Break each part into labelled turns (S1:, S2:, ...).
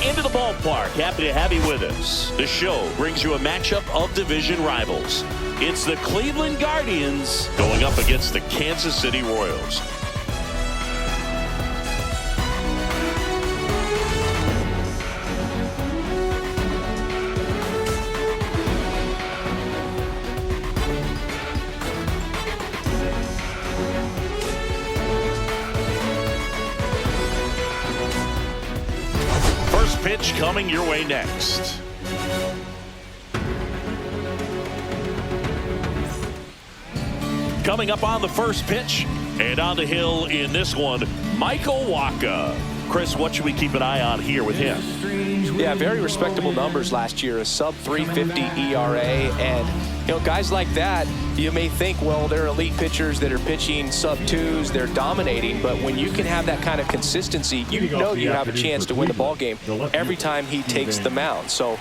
S1: into the ballpark. Happy to have you with us. The show brings you a matchup of division rivals. It's the Cleveland Guardians going up against the Kansas City Royals. First pitch coming your way next. Coming up on the first pitch and on the hill in this one, Michael Wacha. Chris, what should we keep an eye on here with him?
S2: Yeah, very respectable numbers last year, a sub 350 ERA, and guys like that, you may think, well, they're elite pitchers that are pitching sub twos, they're dominating, but when you can have that kind of consistency, you know you have a chance to win the ball game every time he takes the mound. So,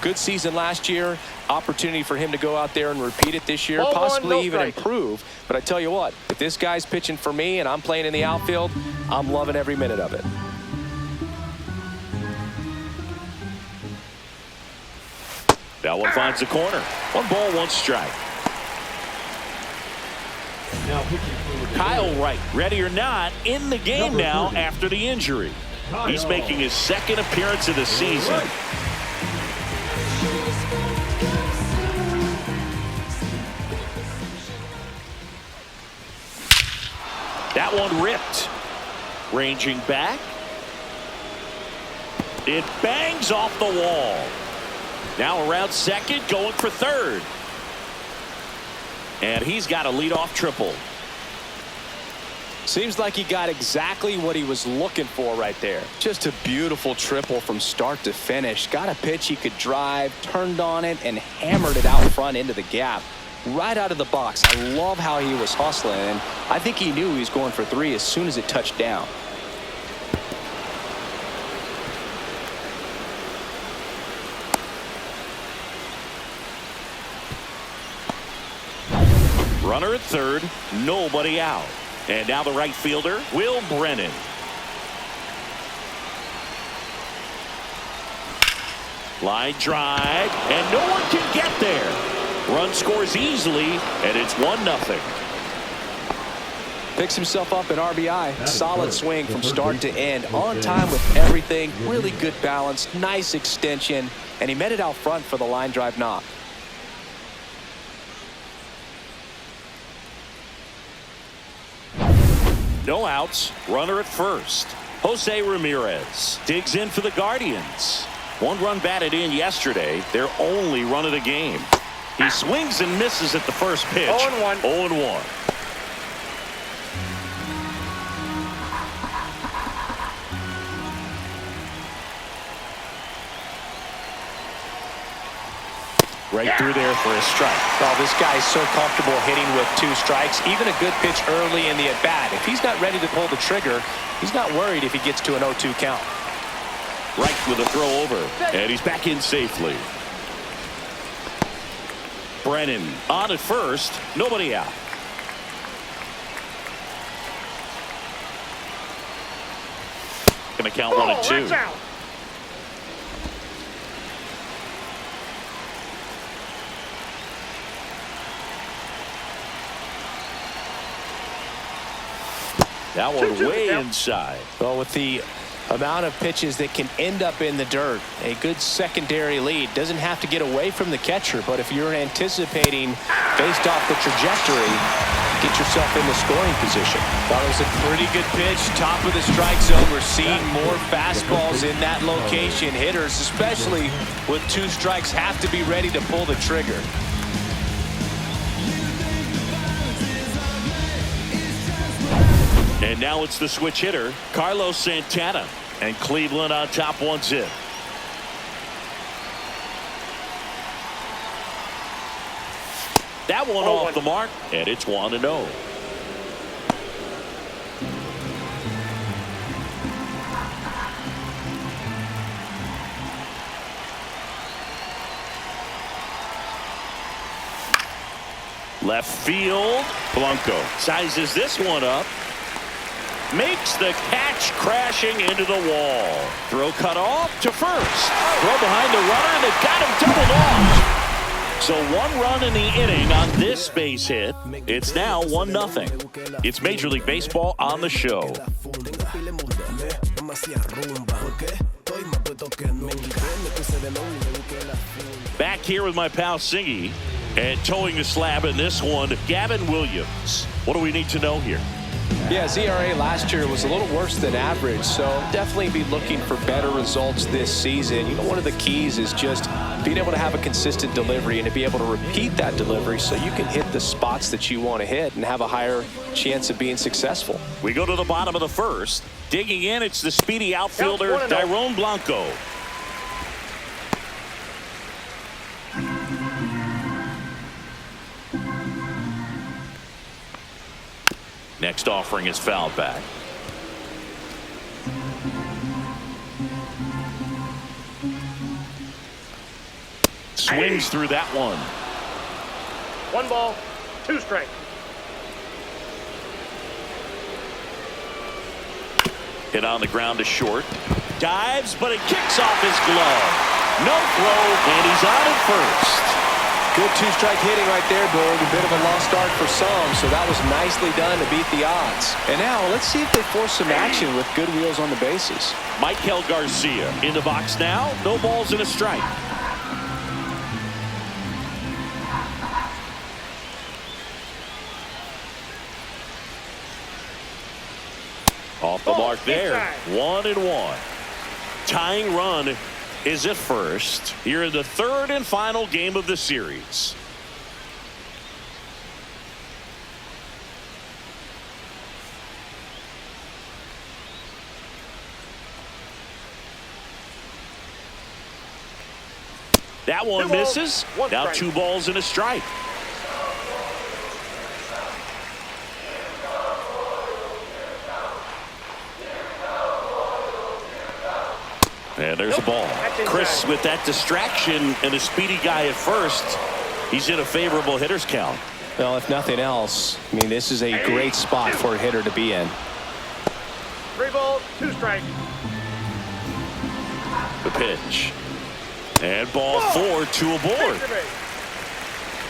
S2: good season last year, opportunity for him to go out there and repeat it this year, possibly even improve. But I tell you what, if this guy's pitching for me and I'm playing in the outfield, I'm loving every minute of it.
S1: That one finds the corner. 1 ball, 1 strike. Kyle Wright, ready or not, in the game now after the injury. He's making his second appearance of the season. That one ripped. Ranging back. It bangs off the wall. Now around second, going for third. And he's got a leadoff triple.
S2: Seems like he got exactly what he was looking for right there. Just a beautiful triple from start to finish. Got a pitch he could drive, turned on it, and hammered it out front into the gap. Right out of the box. I love how he was hustling, and I think he knew he was going for 3 as soon as it touched down.
S1: Runner at third, nobody out. And now the right fielder, Will Brennan. Line drive, and no one can get there. Run scores easily, and it's 1-0.
S2: Picks himself up an RBI. Solid swing from start to end. On time with everything. Really good balance. Nice extension. And he met it out front for the line drive knock.
S1: No outs. Runner at first. Jose Ramirez digs in for the Guardians. 1 run batted in yesterday. Their only run of the game. He swings and misses at the first pitch.
S3: 0-1.
S1: 0-1. Right through there for a strike.
S2: Well, this guy's so comfortable hitting with 2 strikes. Even a good pitch early in the at-bat. If he's not ready to pull the trigger, he's not worried if he gets to an 0-2 count.
S1: Right with a throw over. And he's back in safely. Brennan on at first. Nobody out. Gonna count 1 and 2. That one way inside.
S2: Well, with the amount of pitches that can end up in the dirt, a good secondary lead. Doesn't have to get away from the catcher, but if you're anticipating based off the trajectory, get yourself in the scoring position.
S4: That was a pretty good pitch, top of the strike zone. We're seeing more fastballs in that location. Hitters, especially with 2 strikes, have to be ready to pull the trigger.
S1: And now it's the switch hitter, Carlos Santana. And Cleveland on top 1-0. That one off the mark, and it's 1-0. Left field, Blanco sizes this one up. makes the catch, crashing into the wall. Throw cut off to first. Throw behind the runner, and they've got him doubled off. So 1 run in the inning on this base hit. It's now 1-0. It's Major League Baseball on the show. Back here with my pal Singy, and towing the slab in this one, Gavin Williams. What do we need to know here?
S2: Yeah, ZRA last year was a little worse than average, so definitely be looking for better results this season. You know, one of the keys is just being able to have a consistent delivery and to be able to repeat that delivery so you can hit the spots that you want to hit and have a higher chance of being successful.
S1: We go to the bottom of the first. Digging in, it's the speedy outfielder, Dairon Blanco. Next offering is fouled back. Swings through that one.
S3: 1 ball, 2 strikes.
S1: Hit on the ground to short. Dives, but it kicks off his glove. No throw, and he's out at first.
S2: Good 2-strike hitting right there, Boog. A bit of a lost start for some, so that was nicely done to beat the odds. And now let's see if they force some action with good wheels on the bases.
S1: Michael Garcia in the box now. No balls and a strike. Off the mark there. 1-1. Tying run is at first here in the 3rd and final game of the series. That one misses. Now 2 balls and a strike. And there's a ball. Chris, with that distraction and a speedy guy at first, he's in a favorable hitter's count.
S2: Well, if nothing else, I mean, this is a great spot for a hitter to be in.
S3: 3 balls, 2 strikes.
S1: The pitch. And ball 4, 2 aboard.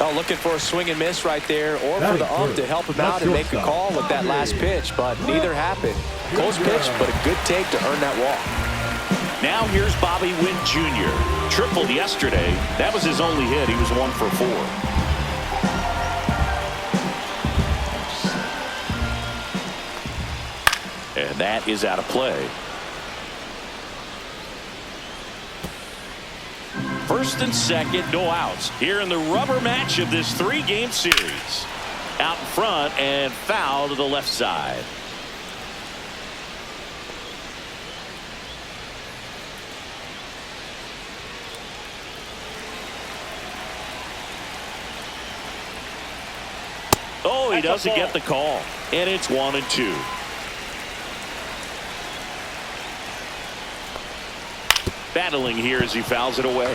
S2: Oh, looking for a swing and miss right there, or for the ump to help him out and make a call with that last pitch, but neither happened. Close pitch, but a good take to earn that walk.
S1: Now here's Bobby Witt Jr. Tripled yesterday. That was his only hit. He was 1 for 4. And that is out of play. First and second, no outs. Here in the rubber match of this 3-game series. Out in front and foul to the left side. Oh, he doesn't get the call. And it's 1-2. Battling here as he fouls it away.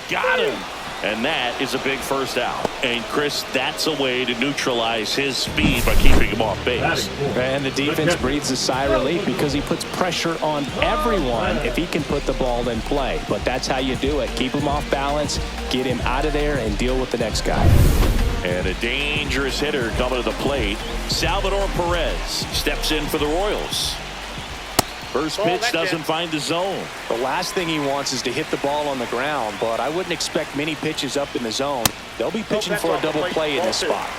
S1: Got him. And that is a big first out. And Chris, that's a way to neutralize his speed by keeping him off base.
S5: And the defense breathes a sigh of relief because he puts pressure on everyone if he can put the ball in play. But that's how you do it. Keep him off balance, get him out of there, and deal with the next guy.
S1: And a dangerous hitter coming to the plate. Salvador Perez steps in for the Royals. First pitch doesn't find the zone.
S2: The last thing he wants is to hit the ball on the ground, but I wouldn't expect many pitches up in the zone. They'll be pitching for a double play in this spot.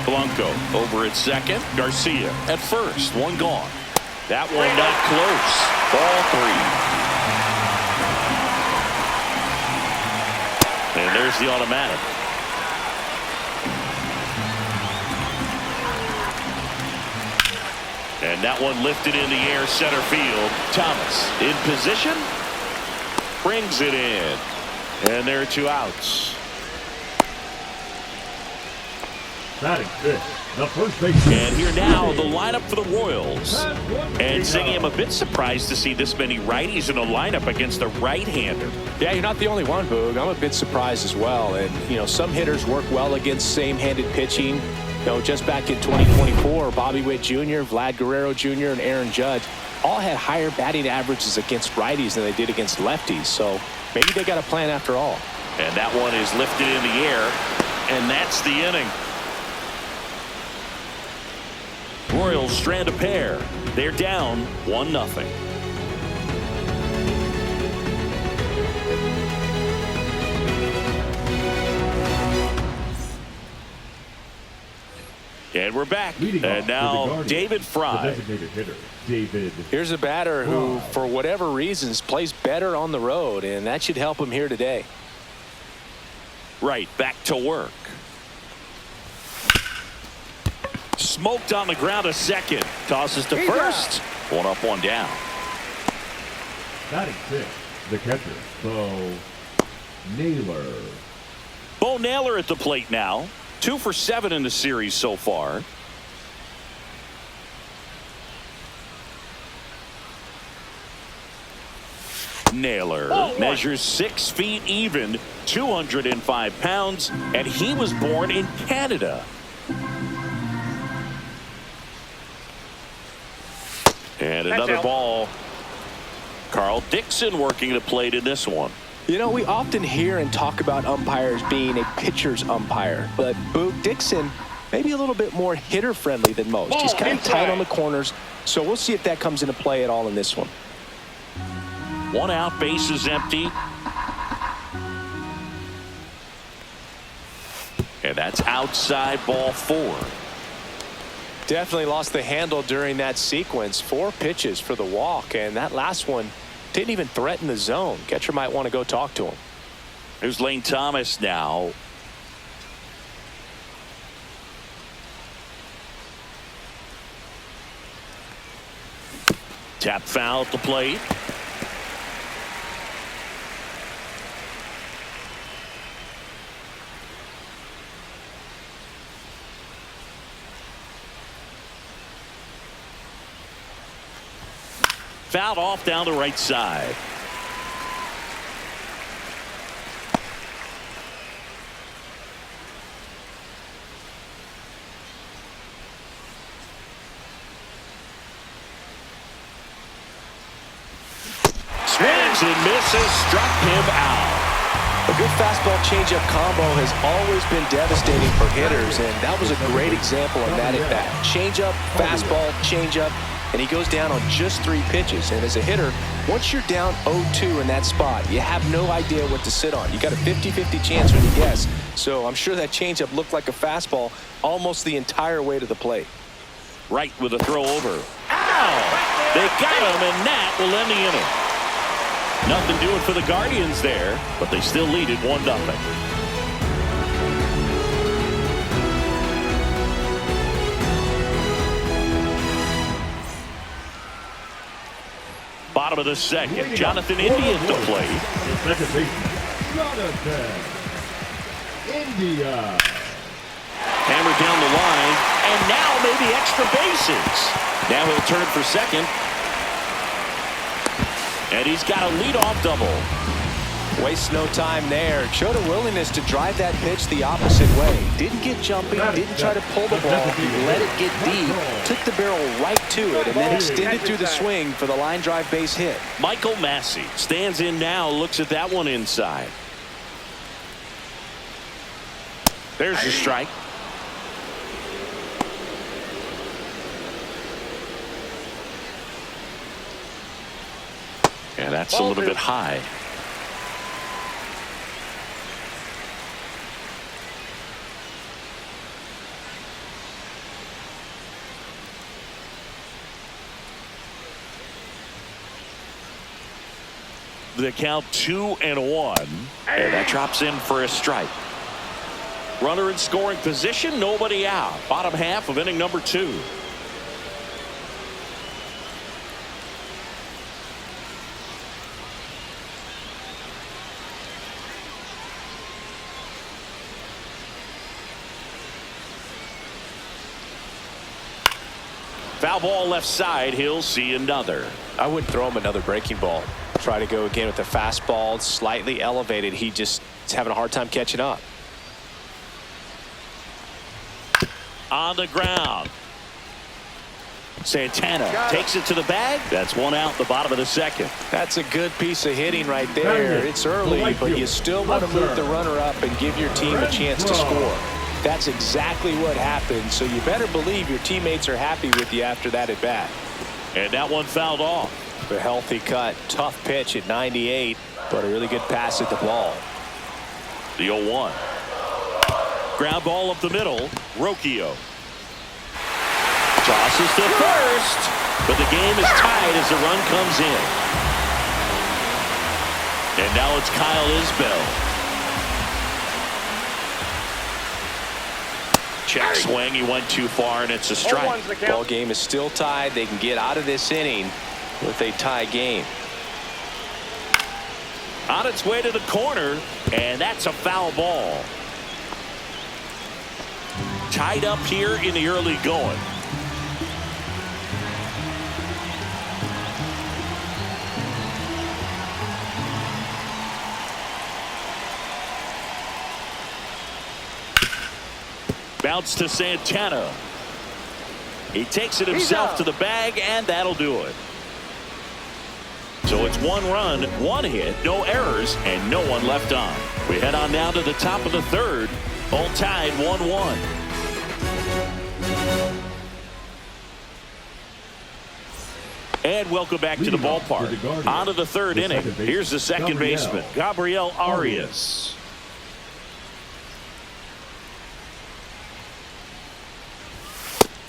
S1: Blanco over at second. Garcia at first. 1 gone. That one not close. Ball 3. And there's the automatic. And that one lifted in the air, center field. Thomas in position. Brings it in. And there are 2 outs.
S6: Batting fifth, the first baseman.
S1: And here now, the lineup for the Royals. And Ziggy, I'm a bit surprised to see this many righties in a lineup against a right-hander.
S2: Yeah, you're not the only one, Boog. I'm a bit surprised as well. And, some hitters work well against same-handed pitching. Just back in 2024, Bobby Witt Jr., Vlad Guerrero Jr., and Aaron Judge all had higher batting averages against righties than they did against lefties. So maybe they got a plan after all.
S1: And that one is lifted in the air, and that's the inning. Royals strand a pair. They're down 1-0. And we're back. And now David Fry.
S6: The designated hitter, David.
S2: Here's a batter who, for whatever reasons, plays better on the road, and that should help him here today.
S1: Right, back to work. Smoked on the ground a second. Tosses to first. One up, one down.
S6: Batting sixth, the catcher, Bo Naylor.
S1: Bo Naylor at the plate now. 2 for 7 in the series so far. Naylor measures 6 feet even, 205 pounds, and he was born in Canada. And another ball. Carl Dixon working the plate in this one.
S2: We often hear and talk about umpires being a pitcher's umpire, but Boog Dixon maybe a little bit more hitter-friendly than most. He's kind of tight on the corners, so we'll see if that comes into play at all in this one.
S1: 1 out, base is empty. And that's outside, ball 4.
S2: Definitely lost the handle during that sequence. 4 pitches for the walk, and that last one didn't even threaten the zone. Catcher might want to go talk to him.
S1: Here's Lane Thomas now. Tap foul at the plate. Fouled off down the right side. Swings and misses, struck him out.
S2: A good fastball changeup combo has always been devastating for hitters, and that was a great example of that at bat. Changeup, fastball, changeup, and he goes down on just 3 pitches. And as a hitter, once you're down 0-2 in that spot, you have no idea what to sit on. You got a 50-50 chance when you guess. So I'm sure that changeup looked like a fastball almost the entire way to the plate.
S1: Right with a throw over. Ow! They got him, and that will end the inning. Nothing doing for the Guardians there, but they still lead it 1-0. Bottom of the second, Jonathan India at the plate.
S6: Second baseman, Jonathan India.
S1: Hammered down the line, and now maybe extra bases. Now he'll turn for second. And he's got a leadoff double.
S2: Wastes no time there. Showed a willingness to drive that pitch the opposite way. Didn't get jumping, didn't try to pull the ball. He let it get deep, took the barrel right to it, and then extended through the swing for the line drive base hit.
S1: Michael Massey stands in now, looks at that one inside. There's the strike. And that's a little bit high. The count 2-1, and that drops in for a strike. Runner in scoring position, nobody out. Bottom half of inning number 2. Foul ball left side. He'll see another.
S2: I wouldn't throw him another breaking ball. Try to go again with the fastball. It's slightly elevated. He just is having a hard time catching up.
S1: On the ground. Santana takes it to the bag. That's one out the bottom of the second.
S2: That's a good piece of hitting right there. It's early, but you still want to move the runner up and give your team a chance to score. That's exactly what happened, so you better believe your teammates are happy with you after that at bat.
S1: And that one fouled off.
S2: A healthy cut, tough pitch at 98, but a really good pass at the ball.
S1: The 0-1. Ground ball up the middle. Rocchio. Tosses to first, but the game is tied as the run comes in. And now it's Kyle Isbell. Check swing. He went too far, and it's a strike.
S2: Ball game is still tied. They can get out of this inning with a tie game.
S1: On its way to the corner, and that's a foul ball. Tied up here in the early going. Bounce to Santana. He takes it himself to the bag, and that'll do it. So it's 1 run, 1 hit, no errors, and no one left on. We head on down to the top of the third. All tied 1-1. And welcome back to the ballpark. On to the third inning. Here's the second baseman, Gabriel Arias.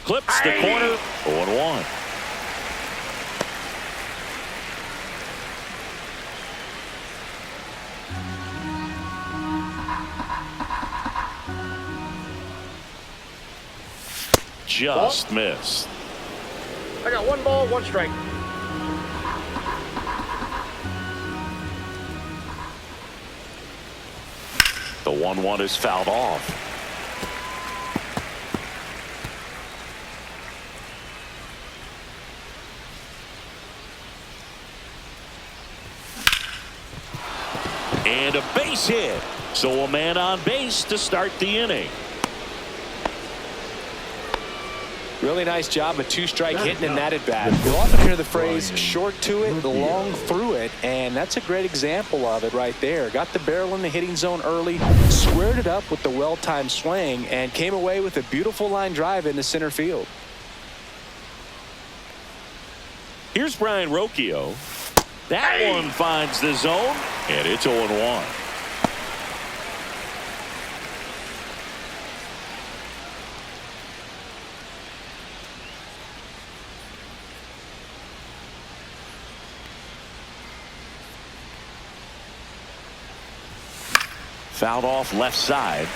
S1: Clips the corner. 0-1. Just missed.
S3: I got 1 ball, 1 strike.
S1: The 1-1 is fouled off. And a base hit. So a man on base to start the inning.
S2: Really nice job, a 2-strike hitting in that at bat. You'll often hear the phrase short to it, long through it, and that's a great example of it right there. Got the barrel in the hitting zone early, squared it up with the well-timed swing, and came away with a beautiful line drive into center field.
S1: Here's Brian Rocchio. That one finds the zone, and it's 0-1. Fouled off left side.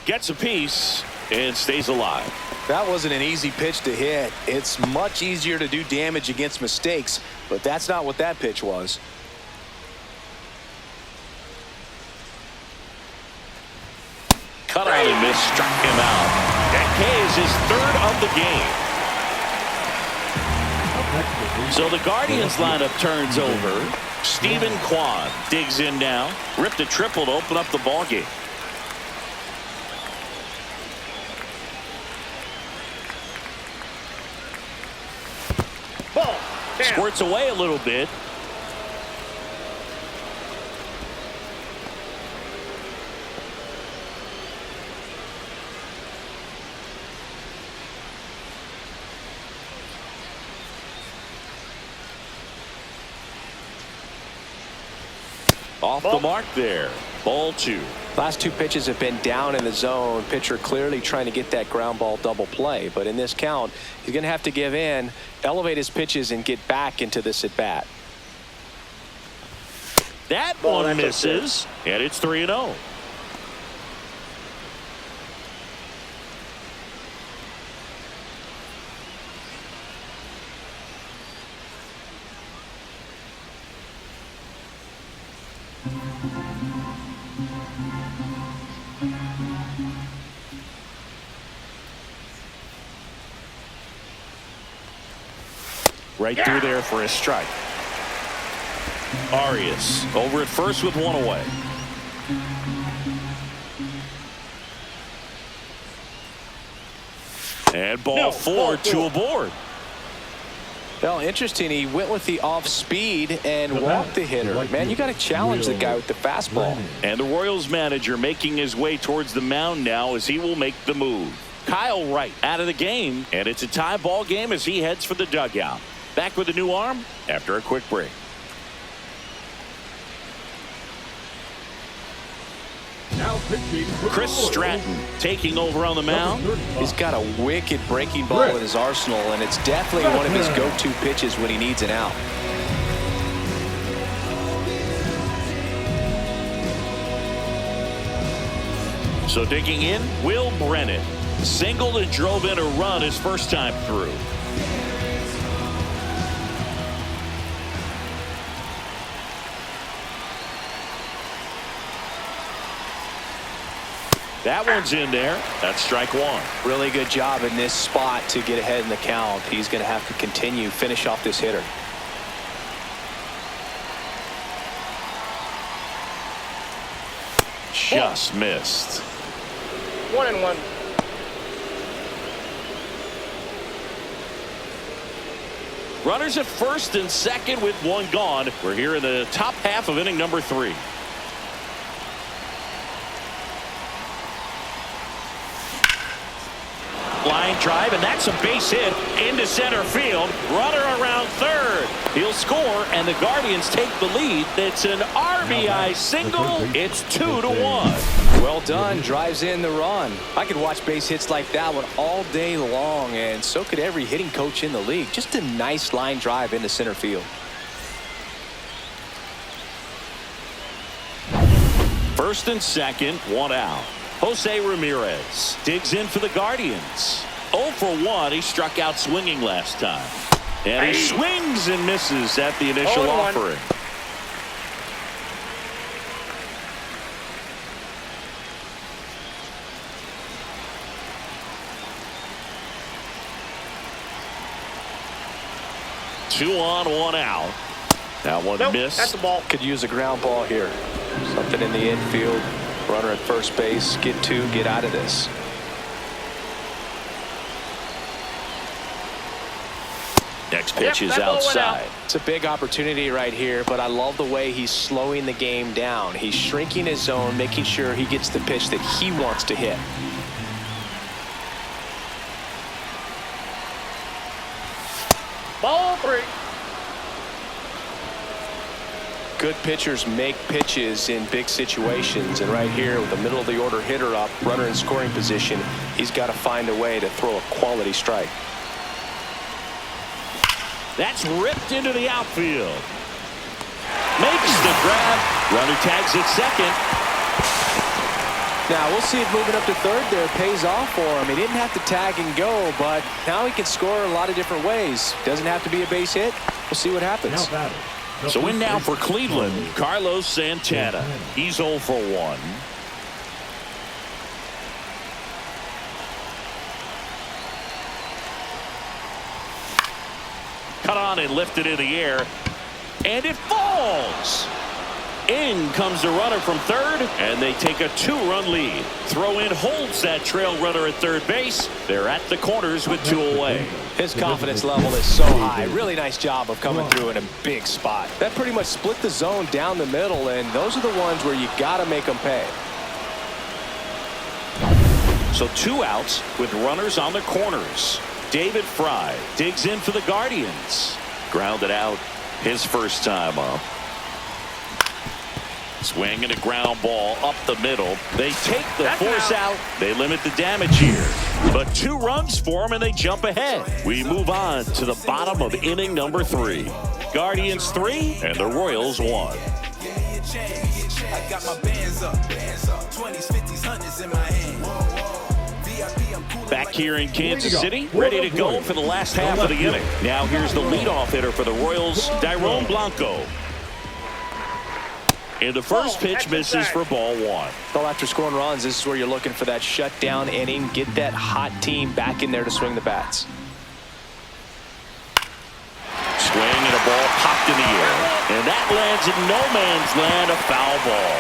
S1: Gets a piece and stays alive.
S2: That wasn't an easy pitch to hit. It's much easier to do damage against mistakes, but that's not what that pitch was.
S1: Cut out and miss, struck him out. That K is his 3rd of the game. So the Guardians lineup turns over. Stephen Kwan digs in now. Ripped a triple to open up the ball game.
S3: Ball.
S1: Squirts away a little bit. Off the mark there. Ball 2.
S2: Last 2 pitches have been down in the zone. Pitcher clearly trying to get that ground ball double play. But in this count, he's going to have to give in, elevate his pitches, and get back into this at bat.
S1: That one misses, and it's 3-0. Right through there for a strike. Arias over at first with one away. And ball four, two aboard.
S2: Well, interesting. He went with the off speed and walked the hitter. Man, you got to challenge the guy with the fastball.
S1: And the Royals manager making his way towards the mound now as he will make the move. Kyle Wright out of the game, and it's a tie ball game as he heads for the dugout. Back with a new arm after a quick break.
S6: Now pitching for
S1: Chris
S6: the Royals,
S1: Stratton taking over on the mound.
S2: He's got a wicked breaking ball in his arsenal, and it's definitely one of his go-to pitches when he needs an out.
S1: So digging in, Will Brennan. Singled and drove in a run his first time through. That one's in there. That's strike one.
S2: Really good job in this spot to get ahead in the count. He's going to have to continue, finish off this hitter.
S1: Just missed.
S3: 1-1.
S1: Runners at first and second with one gone. We're here in the top half of inning number 3. Line drive, and that's a base hit into center field. Runner around third. He'll score, and the Guardians take the lead. It's an RBI single. It's 2-1.
S2: Well done. Drives in the run. I could watch base hits like that one all day long, and so could every hitting coach in the league. Just a nice line drive into center field.
S1: First and second, one out. Jose Ramirez digs in for the Guardians. 0 for 1. He struck out swinging last time. And he swings and misses at the initial
S3: 0-1.
S1: offering. Two on, one out. That one missed.
S3: That's the ball.
S2: Could use a ground ball here. Something in the infield. Runner at first base. Get 2. Get out of this.
S1: Next pitch is
S3: that ball went out.
S1: outside.
S2: It's a big opportunity right here, but I love the way he's slowing the game down. He's shrinking his zone, making sure he gets the pitch that he wants to hit.
S3: Ball 3.
S2: Good pitchers make pitches in big situations, and right here with the middle of the order hitter up, runner in scoring position, he's got to find a way to throw a quality strike.
S1: That's ripped into the outfield. Makes the grab. Runner tags at second.
S2: Now we'll see if moving up to third there pays off for him. He didn't have to tag and go, but now he can score a lot of different ways. Doesn't have to be a base hit. We'll see what happens.
S6: Now batting.
S1: So in now for Cleveland, Carlos Santana. He's 0 for 1. Cut on and lifted in the air. And it falls. In comes the runner from third, and they take a 2-run lead. Throw in holds that trail runner at third base. They're at the corners with 2 away.
S2: His confidence level is so high. Really nice job of coming through in a big spot. That pretty much split the zone down the middle, and those are the ones where you got to make them pay.
S1: So 2 outs with runners on the corners. David Fry digs in for the Guardians. Grounded out his first time up. Swing and a ground ball up the middle. They take the force out. They limit the damage here. But 2 runs for them and they jump ahead. We move on to the bottom of inning number 3. Guardians 3 and the Royals 1.
S7: I got my bands up, 20s, 50s, 100s in my hand.
S1: Back here in Kansas City, ready to go for the last half of the inning. Now here's the leadoff hitter for the Royals, Dairon Blanco. And the first pitch misses for ball 1.
S2: Well, after scoring runs, this is where you're looking for that shutdown inning. Get that hot team back in there to swing the bats.
S1: in the air. And that lands in no man's land, a foul ball.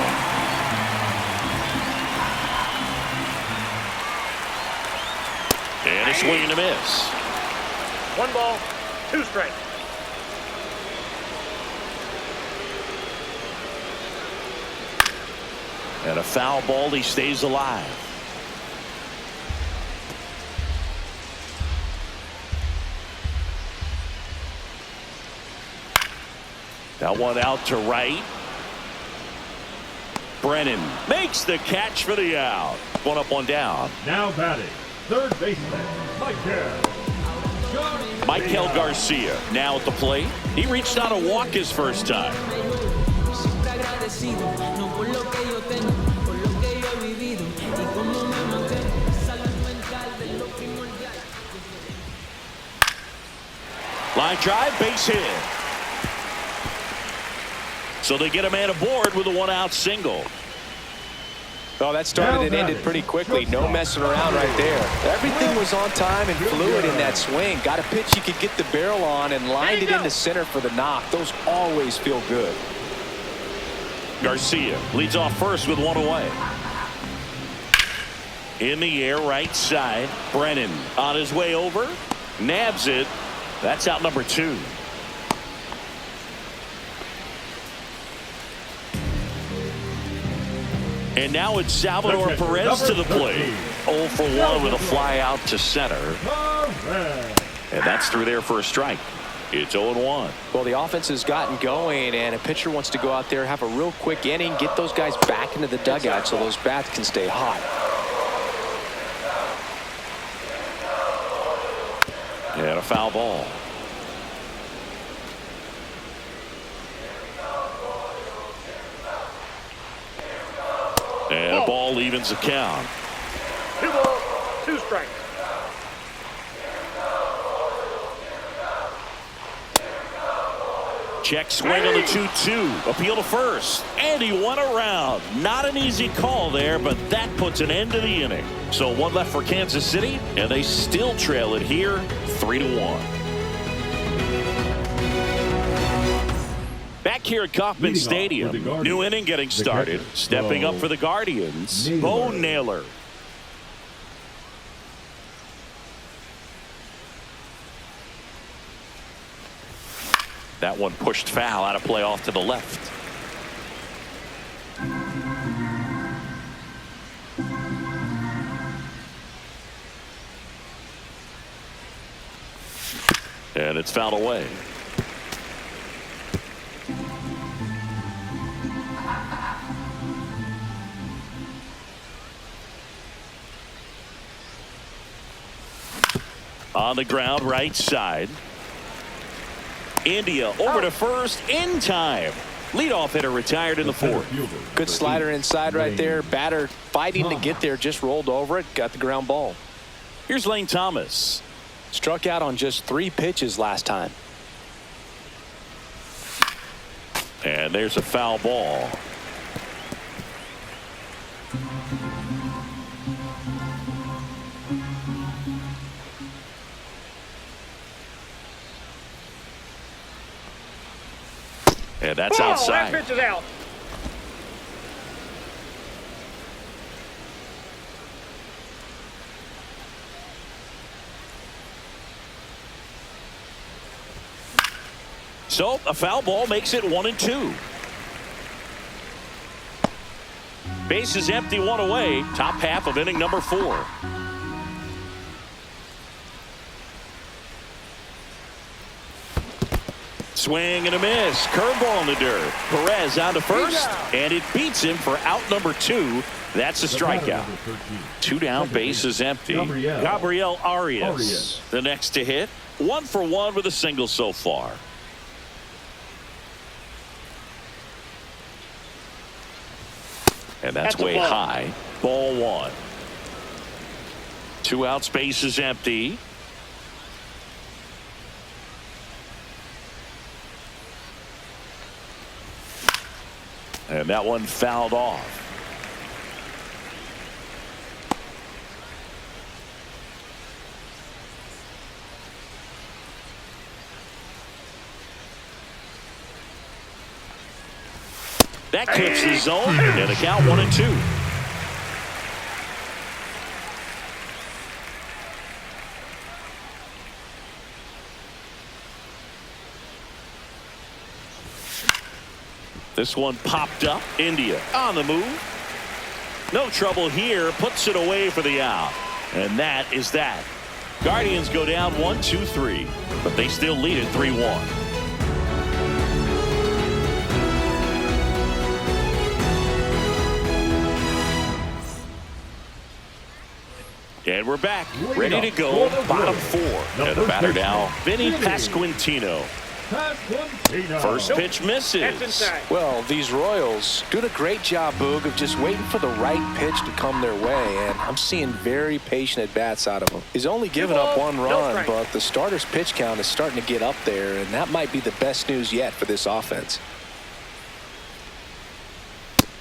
S1: And a swing and a miss.
S3: 1 ball, 2 strikes.
S1: And a foul ball, he stays alive. That one out to right. Brennan makes the catch for the out. 1 up, 1 down.
S6: Now batting, third baseman,
S1: Michael Garcia now at the plate. He reached out a walk his first time. Line drive, base hit. So they get a man aboard with a 1-out single.
S2: Well, that started and ended pretty quickly. No messing around right there. Everything was on time and fluid in that swing. Got a pitch you could get the barrel on and lined it into center for the knock. Those always feel good.
S1: Garcia leads off first with 1 away. In the air, right side. Brennan on his way over. Nabs it. That's out number 2. And now it's Salvador Perez to the plate. 0 for 1 with a fly out to center. And that's through there for a strike. It's 0-1.
S2: Well, the offense has gotten going, and a pitcher wants to go out there, have a real quick inning, get those guys back into the dugout so those bats can stay hot.
S1: And a foul ball. And a ball evens the count.
S3: 2 balls, 2 strikes.
S1: Check swing on the 2-2. Appeal to first. And he won around. Not an easy call there, but that puts an end to the inning. So 1 left for Kansas City, and they still trail it here 3-1. Back here at Kauffman Stadium, new inning getting started. Stepping up for the Guardians, Bo Naylor. That one pushed foul, out of play off to the left. And it's fouled away. On the ground, right side. India over to first in time. Leadoff hitter retired in the 4th.
S2: Good slider inside right there. Batter fighting to get there, just rolled over it, got the ground ball.
S1: Here's Lane Thomas.
S2: Struck out on just 3 pitches last time.
S1: And there's a foul ball. And that's outside.
S3: That pitch is out.
S1: So a foul ball makes it 1-2. Base is empty, 1 away. Top half of inning number 4. Swing and a miss. Curveball in the dirt. Perez out to first, and it beats him for out number 2. That's a strikeout. 2 down, base is empty. Gabriel Arias, the next to hit. 1 for 1 with a single so far. And that's way high. Ball 1. 2 outs, base is empty. And that one fouled off. That clips the zone, and a count 1-2. This one popped up. India on the move. No trouble here. Puts it away for the out. And that is that. Guardians go down 1-2-3, but they still lead it 3-1. And we're back, ready to go, bottom four. And the batter now, Vinny Pasquantino. First pitch misses.
S2: Well, these Royals doing a great job, Boog, of just waiting for the right pitch to come their way, and I'm seeing very patient at-bats out of him. He's only given up 1 run, but the starter's pitch count is starting to get up there, and that might be the best news yet for this offense.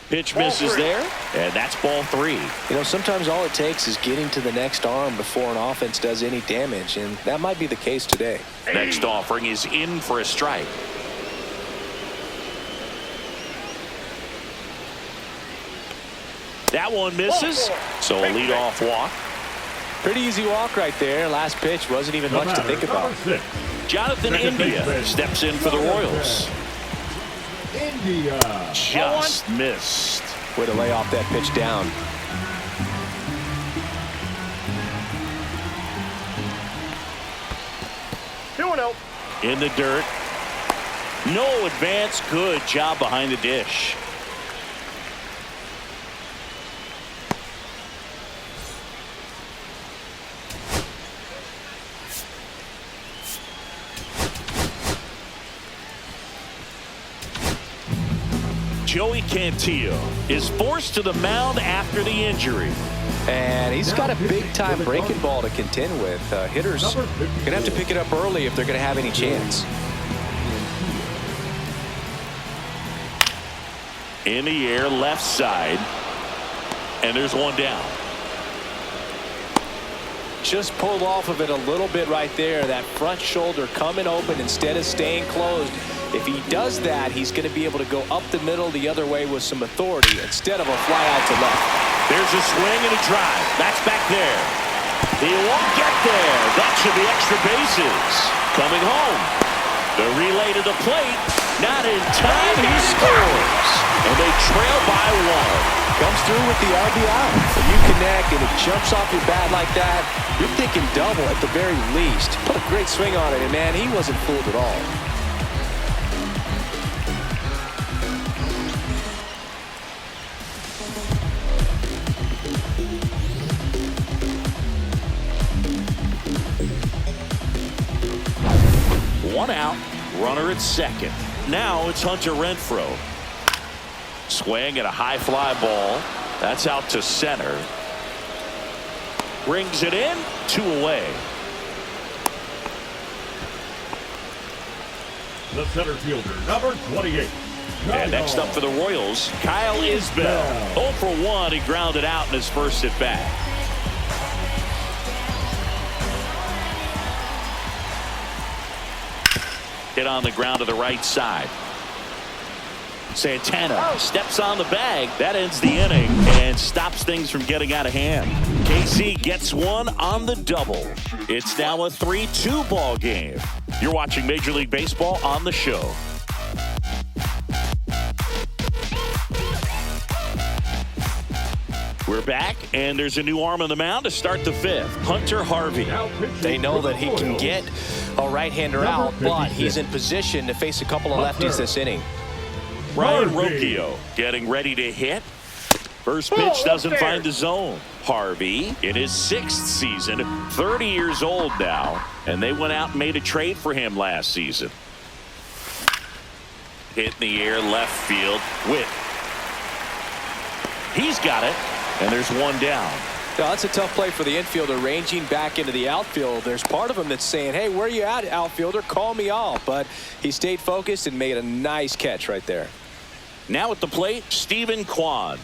S1: Pitch misses there, and that's ball 3.
S2: You know, sometimes all it takes is getting to the next arm before an offense does any damage, and that might be the case today.
S1: Next offering is in for a strike. That one misses, so a leadoff walk.
S2: Pretty easy walk right there. Last pitch wasn't even much to think about.
S1: Jonathan India steps in for the Royals.
S6: India.
S1: Just missed.
S2: Way to lay off that pitch down.
S1: In the dirt. No advance. Good job behind the dish. Joey Cantillo is forced to the mound after the injury.
S2: And he's got a big-time breaking ball to contend with. Hitters are going to have to pick it up early if they're going to have any chance.
S1: In the air, left side. And there's one down.
S2: Just pulled off of it a little bit right there. That front shoulder coming open instead of staying closed. If he does that, he's going to be able to go up the middle the other way with some authority instead of a fly out to left.
S1: There's a swing and a drive. That's back there. He won't get there. That should be extra bases. Coming home. The relay to the plate. Not in time. He scores. And they trail by 1.
S2: Comes through with the RBI. When you connect and it jumps off your bat like that, you're thinking double at the very least. Put a great swing on it, and man, he wasn't fooled at all.
S1: One out, runner at second. Now it's Hunter Renfroe. Swing at a high fly ball. That's out to center. Brings it in, 2 away.
S6: The center fielder, number 28.
S1: And next up for the Royals, Kyle Isbell. 0 for 1, he grounded out in his first at bat. Hit on the ground to the right side. Santana steps on the bag. That ends the inning and stops things from getting out of hand. KC gets one on the double. It's now a 3-2 ball game. You're watching Major League Baseball on the show. We're back, and there's a new arm on the mound to start the 5th. Hunter Harvey.
S2: They know that he can get a right-hander out, but he's in position to face a couple of lefties this inning.
S1: Ryan Rocchio getting ready to hit. First pitch doesn't find the zone. Harvey in his 6th season, 30 years old now, and they went out and made a trade for him last season. Hit in the air, left field. Witt. He's got it, and there's one down.
S2: Now, that's a tough play for the infielder ranging back into the outfield. There's part of him that's saying, hey, where are you at, outfielder? Call me off. But he stayed focused and made a nice catch right there.
S1: Now at the plate, Stephen Kwan.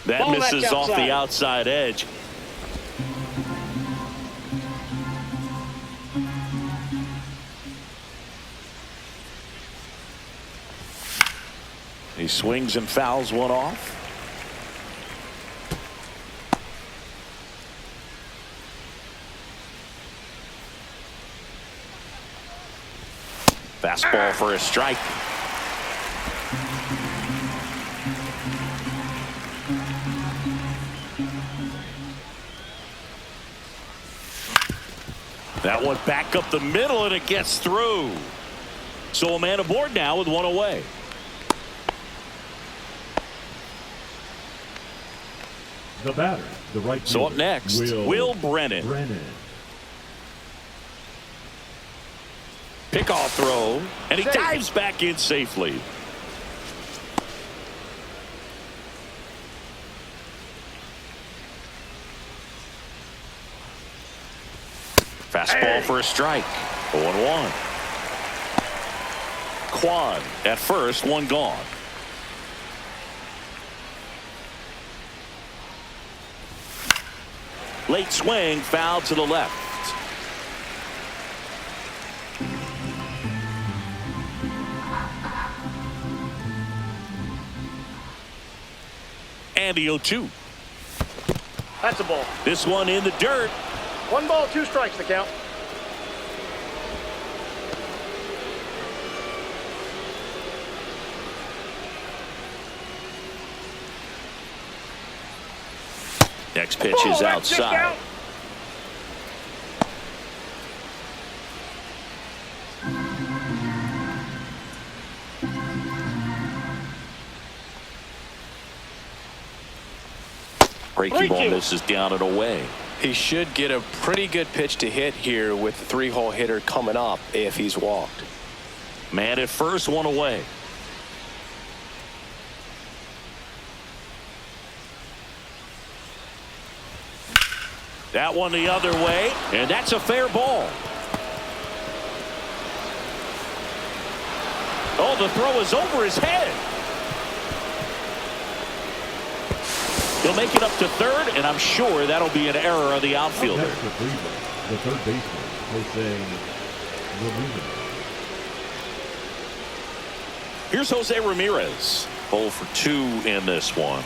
S1: That misses off the outside edge. He swings and fouls one off. Fastball for a strike. That one back up the middle, and it gets through. So a man aboard now with one away.
S6: The batter, the right
S1: So up
S6: fielder,
S1: next, Will Brennan. Pickoff throw, and he dives back in safely. Fastball for a strike. 0-1. Kwan at first, one gone. Late swing, foul to the left. And the 0-2.
S3: That's a ball.
S1: This one in the dirt.
S3: 1 ball, 2 strikes to count.
S1: Next pitch is outside. Breaking ball misses down and away.
S2: He should get a pretty good pitch to hit here with the 3-hole hitter coming up if he's walked.
S1: Man at first, one away. That one the other way, and that's a fair ball. Oh, the throw is over his head. He'll make it up to third, and I'm sure that'll be an error on the outfielder.
S6: That's the third baseman, Jose Ramirez.
S1: Here's Jose Ramirez. 0 for 2 in this one.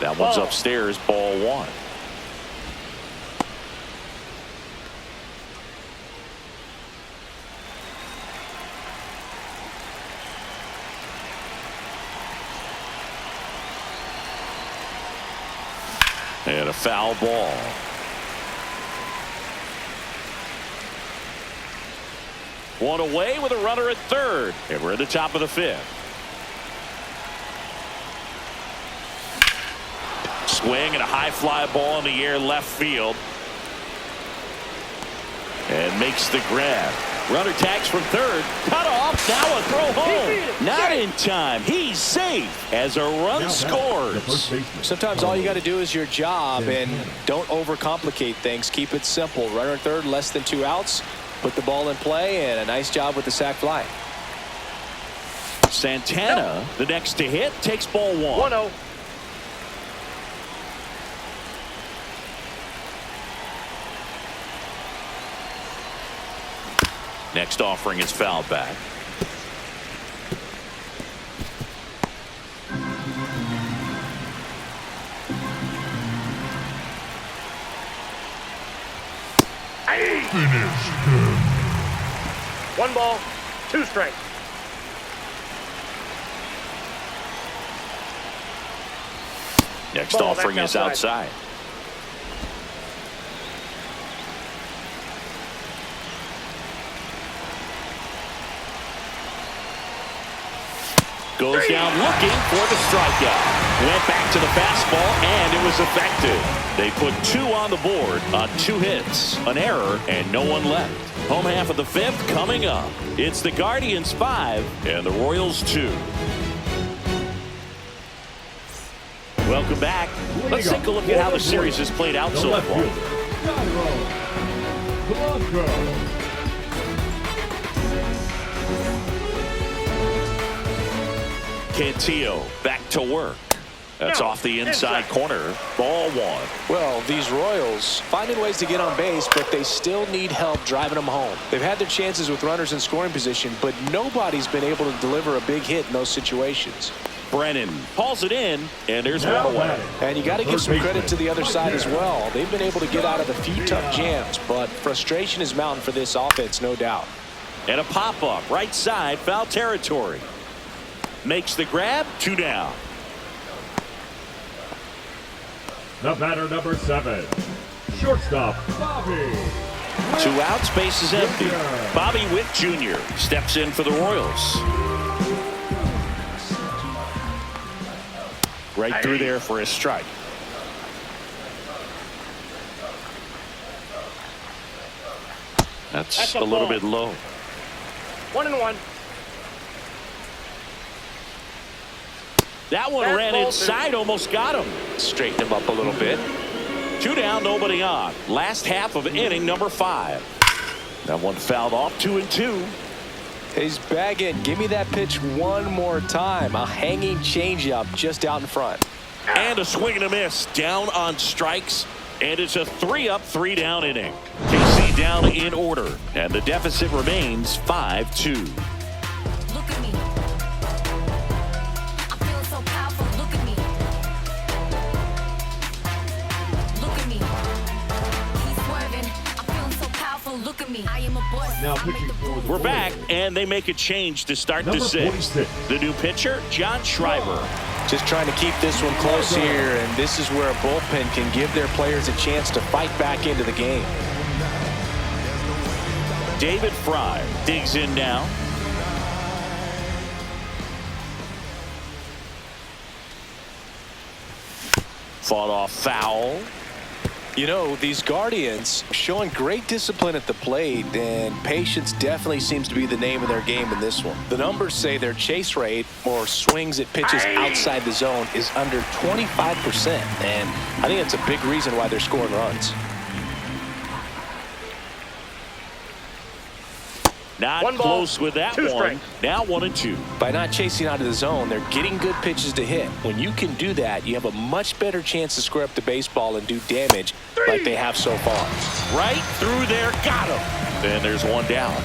S1: That one's upstairs, ball 1. And a foul ball. One away with a runner at third. And we're at the top of the 5th. Swing and a high fly ball in the air left field. And makes the grab. Runner tags from third. Cut off. Now a throw home. Not in time. He's safe as a run scores.
S2: Sometimes all you got to do is your job and don't overcomplicate things. Keep it simple. Runner at third, less than 2 outs. Put the ball in play, and a nice job with the sac fly.
S1: Santana, the next to hit, takes ball 1.
S3: 1-0.
S1: Next offering is fouled back.
S6: Finish.
S3: 1 ball, 2 strikes.
S1: Next
S3: Ball,
S1: offering
S3: that's
S1: is outside. Goes down looking for the strikeout. Went back to the fastball, and it was effective. They put 2 on the board on 2 hits, an error, and no one left. Home half of the 5th coming up. It's the Guardians 5 and the Royals 2. Welcome back. Let's take a look at how the series has played out so far. Cantillo back to work. That's off the inside corner. Ball one.
S2: Well, these Royals finding ways to get on base, but they still need help driving them home. They've had their chances with runners in scoring position, but nobody's been able to deliver a big hit in those situations.
S1: Brennan hauls it in, and there's one away.
S2: And you got to give some credit to the other side as well. They've been able to get out of a few tough jams, but frustration is mounting for this offense, no doubt.
S1: And a pop-up right side, foul territory. Makes the grab, 2 down.
S6: The batter, number 7, shortstop, Bobby.
S1: 2 outs, base is empty. Bobby Witt Jr. steps in for the Royals. Right through there for a strike. That's a little bit low.
S3: 1-1.
S1: That one ran inside, almost got him.
S2: Straighten him up a little bit.
S1: 2 down, nobody on. Last half of inning number 5. That one fouled off, 2-2.
S2: He's bagging. Give me that pitch one more time. A hanging changeup just out in front.
S1: And a swing and a miss. Down on strikes. And it's a 3-up, 3-down inning. KC down in order. And the deficit remains 5-2.
S8: Look at me. I feel so powerful. Look at me. Look at me. He's swerving. I feel so powerful. Look at me. I am a boss.
S6: Now pitching for the
S1: We're back,
S6: Royals,
S1: and they make a change to start
S6: number
S1: the 6th.
S6: 46.
S1: The new pitcher, John Schreiber.
S2: Just trying to keep this one close here, and this is where a bullpen can give their players a chance to fight back into the game.
S1: David Fry digs in now. Fought off foul.
S2: You know, these Guardians showing great discipline at the plate, and patience definitely seems to be the name of their game in this one. The numbers say their chase rate, or swings at pitches outside the zone, is under 25%, and I think that's a big reason why they're scoring runs.
S1: Not
S3: One ball,
S1: close with that
S3: 2
S1: one.
S3: strikes.
S1: Now 1-2.
S2: By not chasing out of the zone, they're getting good pitches to hit. When you can do that, you have a much better chance to square up the baseball and do damage like they have so far.
S1: Right through there, got him. Then there's 1 down.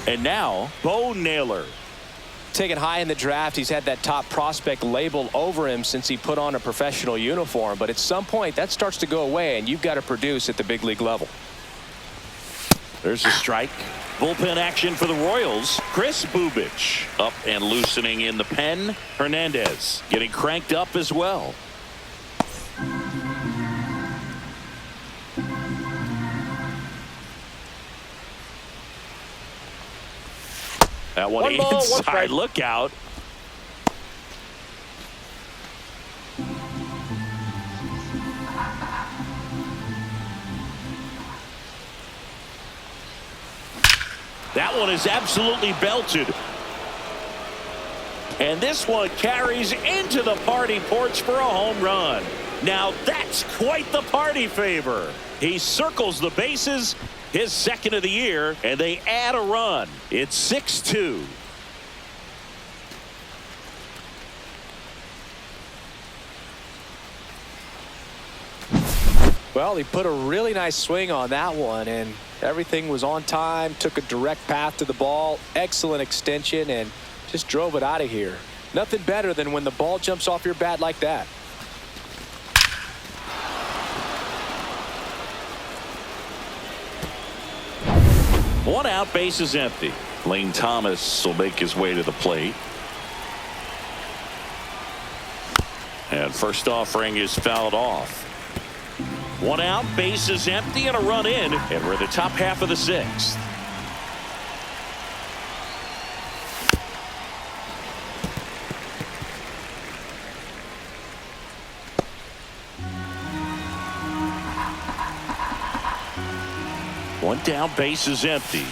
S1: And now, Bo Naylor.
S2: Taken high in the draft, he's had that top prospect label over him since he put on a professional uniform. But at some point, that starts to go away, and you've got to produce at the big league level.
S1: There's a strike. Bullpen action for the Royals. Chris Bubich up and loosening in the pen. Hernandez getting cranked up as well. That one
S3: 1 ball, 1
S1: inside.
S3: strike.
S1: Look out. That one is absolutely belted. And this one carries into the party porch for a home run. Now that's quite the party favor. He circles the bases, his 2nd of the year, and they add a run. It's 6-2.
S2: Well, he put a really nice swing on that one, and everything was on time, took a direct path to the ball, excellent extension, and just drove it out of here. Nothing better than when the ball jumps off your bat like that.
S1: One out, base is empty. Lane Thomas will make his way to the plate. And first offering is fouled off. 1 out, base is empty, and a run in, and we're in the top half of the 6th. One down, base is empty.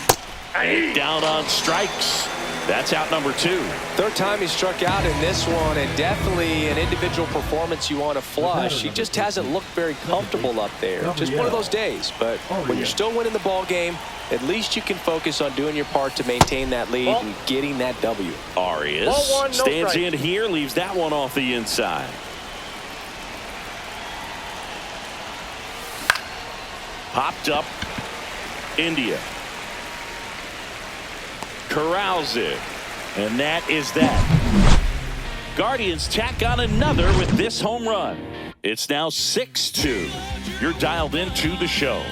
S1: Down on strikes. That's out number 2.
S2: Third time he struck out in this one, and definitely an individual performance you want to flush. He just hasn't looked very comfortable up there. Just one of those days. But when you're still winning the ball game, at least you can focus on doing your part to maintain that lead and getting that W.
S1: Arias stands in here, leaves that one off the inside. Popped up. India corrals it, and that is that. Guardians tack on another with this home run. It's now 6-2. You're dialed into the show.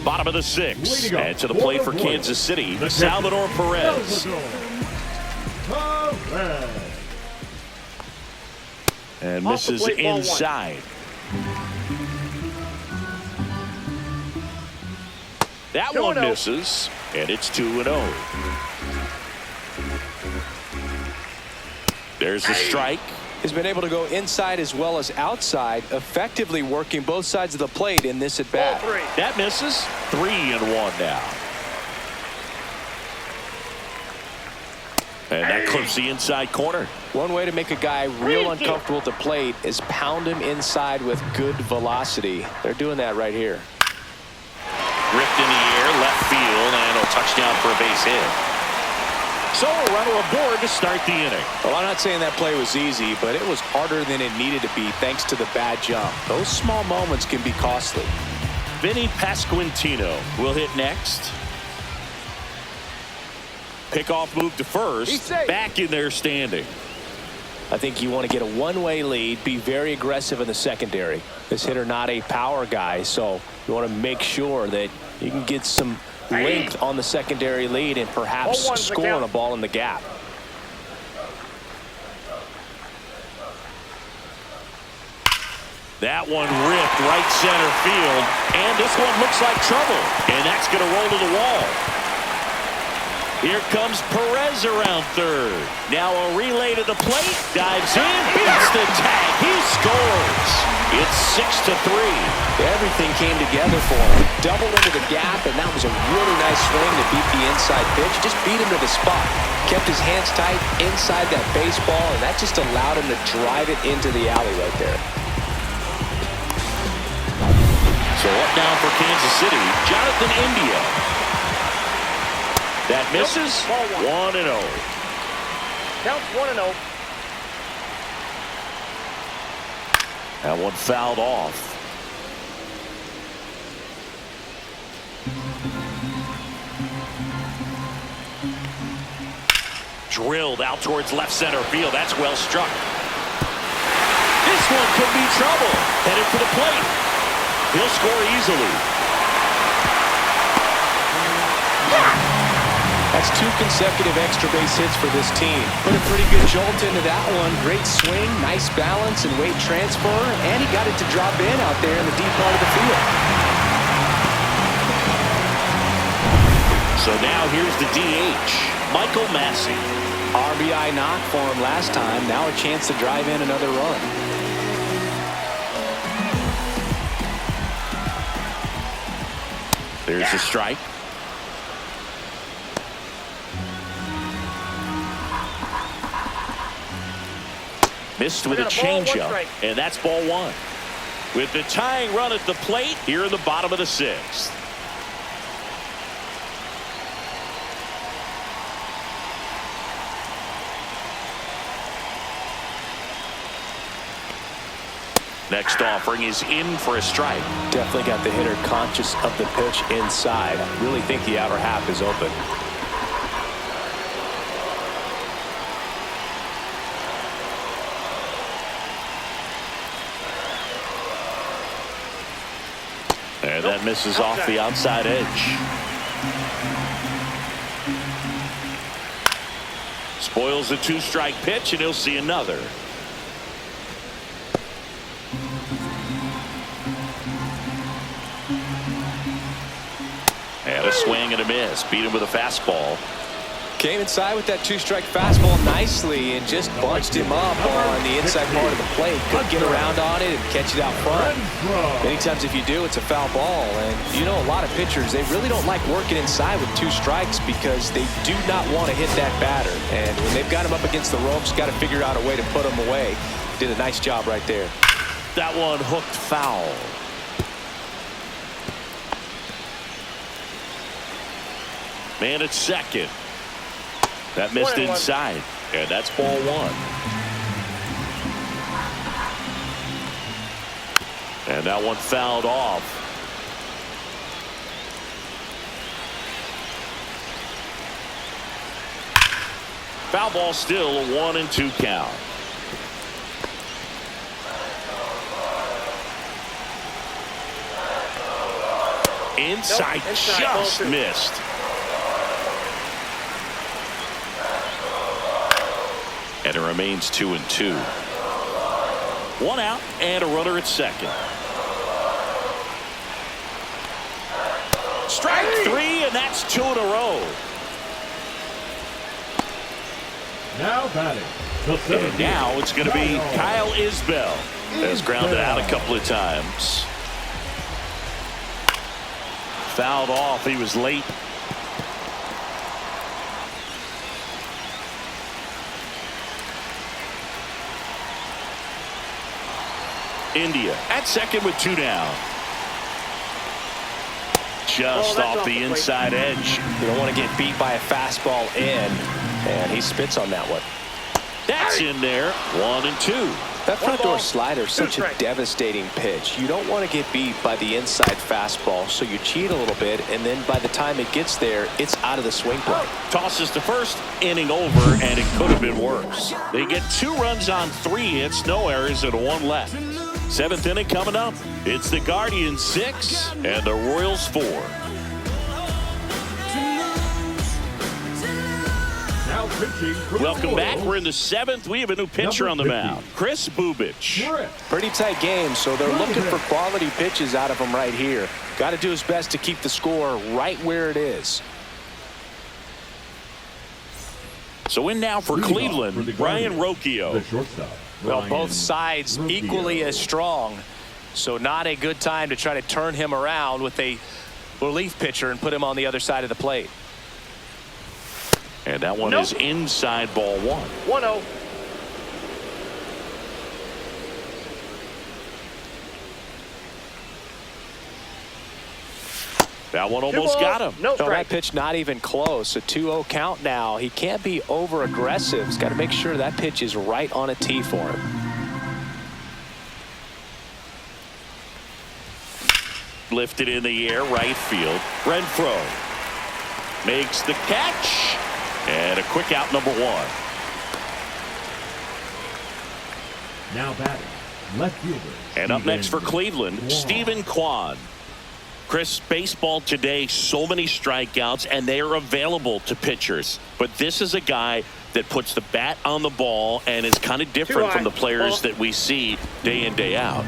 S1: Bottom of the 6th, and to the plate for Kansas City, Salvador Perez. And misses inside. That one misses, and it's 2-0. There's the strike.
S2: He's been able to go inside as well as outside, effectively working both sides of the plate in this at bat.
S1: That misses. 3-1 now. And that clips the inside corner.
S2: One way to make a guy real uncomfortable at the plate is pound him inside with good velocity. They're doing that right here.
S1: Ripped in the air, left field, and a touchdown for a base hit. So a runner aboard to start the inning.
S2: Well, I'm not saying that play was easy, but it was harder than it needed to be thanks to the bad jump. Those small moments can be costly.
S1: Vinny Pasquantino will hit next. Pickoff move to first. Back in there standing.
S2: I think you want to get a one-way lead, be very aggressive in the secondary. This hitter not a power guy, so you want to make sure that you can get some length on the secondary lead and perhaps score on a ball in the gap.
S1: That one ripped right center field, and this one looks like trouble, and that's going to roll to the wall. Here comes Perez around third. Now a relay to the plate. Dives in, beats the tag. He scores. It's 6-3.
S2: Everything came together for him. Doubled into the gap, and that was a really nice swing to beat the inside pitch. Just beat him to the spot. Kept his hands tight inside that baseball, and that just allowed him to drive it into the alley right there.
S1: So up now for Kansas City, Jonathan India. That misses. 1-0.
S3: Counts 1-0.
S1: That one fouled off. Drilled out towards left center field. That's well struck. This one could be trouble. Headed for the plate. He'll score easily.
S2: That's 2 consecutive extra base hits for this team. Put a pretty good jolt into that one. Great swing, nice balance and weight transfer, and he got it to drop in out there in the deep part of the field.
S1: So now here's the DH, Michael Massey.
S2: RBI knock for him last time. Now a chance to drive in another run.
S1: There's a strike. Missed with a changeup, and that's ball 1. With the tying run at the plate here in the bottom of the 6th. Next offering is in for a strike.
S2: Definitely got the hitter conscious of the pitch inside. I really think the outer half is open.
S1: And that misses off the outside edge. Spoils the 2-strike pitch, and he'll see another. And a swing and a miss. Beat him with a fastball.
S2: Came inside with that two-strike fastball nicely and just bunched him up on the inside part of the plate. Couldn't get around on it and catch it out front. Many times if you do, it's a foul ball. And you know, a lot of pitchers, they really don't like working inside with two strikes because they do not want to hit that batter. And when they've got him up against the ropes, got to figure out a way to put him away. Did a nice job right there.
S1: That one hooked foul. Man at second. That missed inside, and that's ball one. And that one fouled off. Foul ball still, a 1-2 count. Inside, just missed. And it remains 2-2. One out and a runner at second. Strike three, and that's 2 in a row.
S6: Now batting.
S1: And now it's going to be Kyle Isbell. Has grounded out a couple of times. Fouled off. He was late. India at second with 2 down. Just off the inside edge.
S2: You don't want to get beat by a fastball in, and he spits on that one.
S1: That's in there. 1-2.
S2: That front door slider is such a devastating pitch. You don't want to get beat by the inside fastball, so you cheat a little bit, and then by the time it gets there, it's out of the swing play.
S1: Tosses to first, inning over, and it could have been worse. They get 2 runs on 3 hits, no errors, and 1 left. 7th inning coming up. It's the Guardians 6 and the Royals 4.
S6: Now pitching for the
S1: Welcome back.
S6: Royals.
S1: We're in the 7th. We have a new pitcher on the mound, Chris Bubich.
S2: Pretty tight game, so they're looking for quality pitches out of him right here. Got to do his best to keep the score right where it is.
S1: So in now for Cleveland, Brian Rocchio.
S6: The shortstop.
S2: Well, both sides equally as strong, so not a good time to try to turn him around with a relief pitcher and put him on the other side of the plate.
S1: And that one is inside, ball 1.
S3: 1-0.
S1: That one almost got him.
S3: No
S2: So
S3: strike.
S2: that pitch not even close. A 2-0 count now. He can't be over aggressive. He's got to make sure that pitch is right on a tee for him.
S1: Lifted in the air, right field. Renfroe makes the catch. And a quick out, number 1.
S6: Now batting. Left fielder.
S1: And up next for
S6: Steven
S1: Cleveland,
S6: Kwan.
S1: Stephen Kwan. Chris, baseball today, so many strikeouts, and they are available to pitchers. But this is a guy that puts the bat on the ball and is kind of different from the players that we see day in, day out.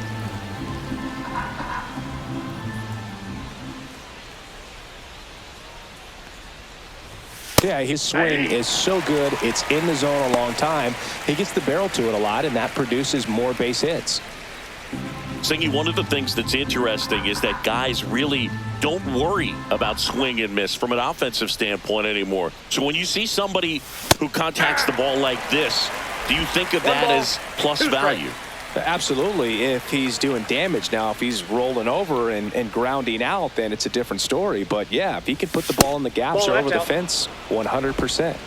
S2: Yeah, his swing is so good. It's in the zone a long time. He gets the barrel to it a lot, and that produces more base hits.
S1: Singy, one of the things that's interesting is that guys really don't worry about swing and miss from an offensive standpoint anymore. So when you see somebody who contacts the ball like this, do you think of that as plus value?
S2: Absolutely, if he's doing damage. Now, if he's rolling over and grounding out, then it's a different story. But, yeah, if he can put the ball in the gaps or over the fence, 100%.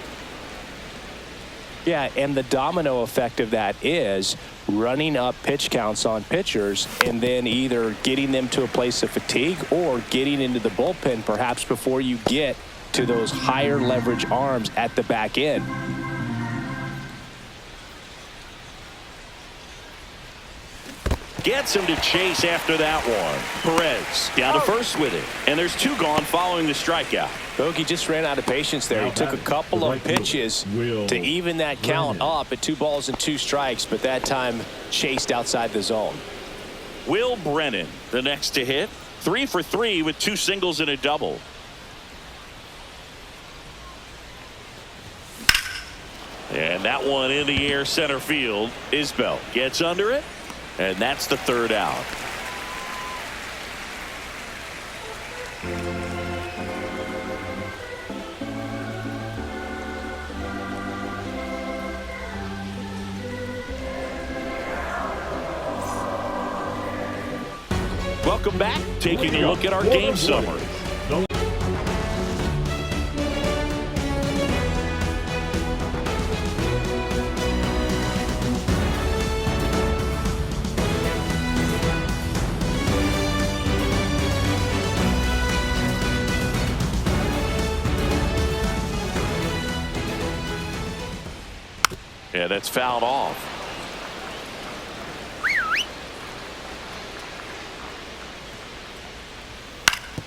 S2: Yeah, and the domino effect of that is running up pitch counts on pitchers and then either getting them to a place of fatigue or getting into the bullpen perhaps before you get to those higher leverage arms at the back end.
S1: Gets him to chase after that one. Perez down to first with it. And there's 2 gone following the strikeout.
S2: Bogey just ran out of patience there. He took a couple of pitches to even that count up at 2 balls and 2 strikes, but that time chased outside the zone.
S1: Will Brennan, the next to hit. 3 for 3 with 2 singles and a double. And that one in the air center field. Isbell gets under it, and that's the third out. Welcome back. Taking a look at our game summary. Yeah, that's fouled off.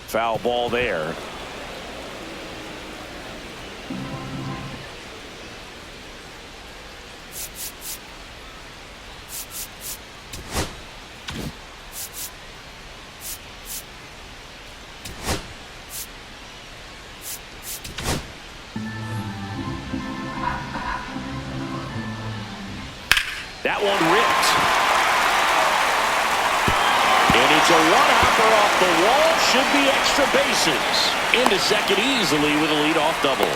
S1: Foul ball there. That one ripped. And it's a one-hopper off the wall. Should be extra bases. Into second easily with a leadoff double.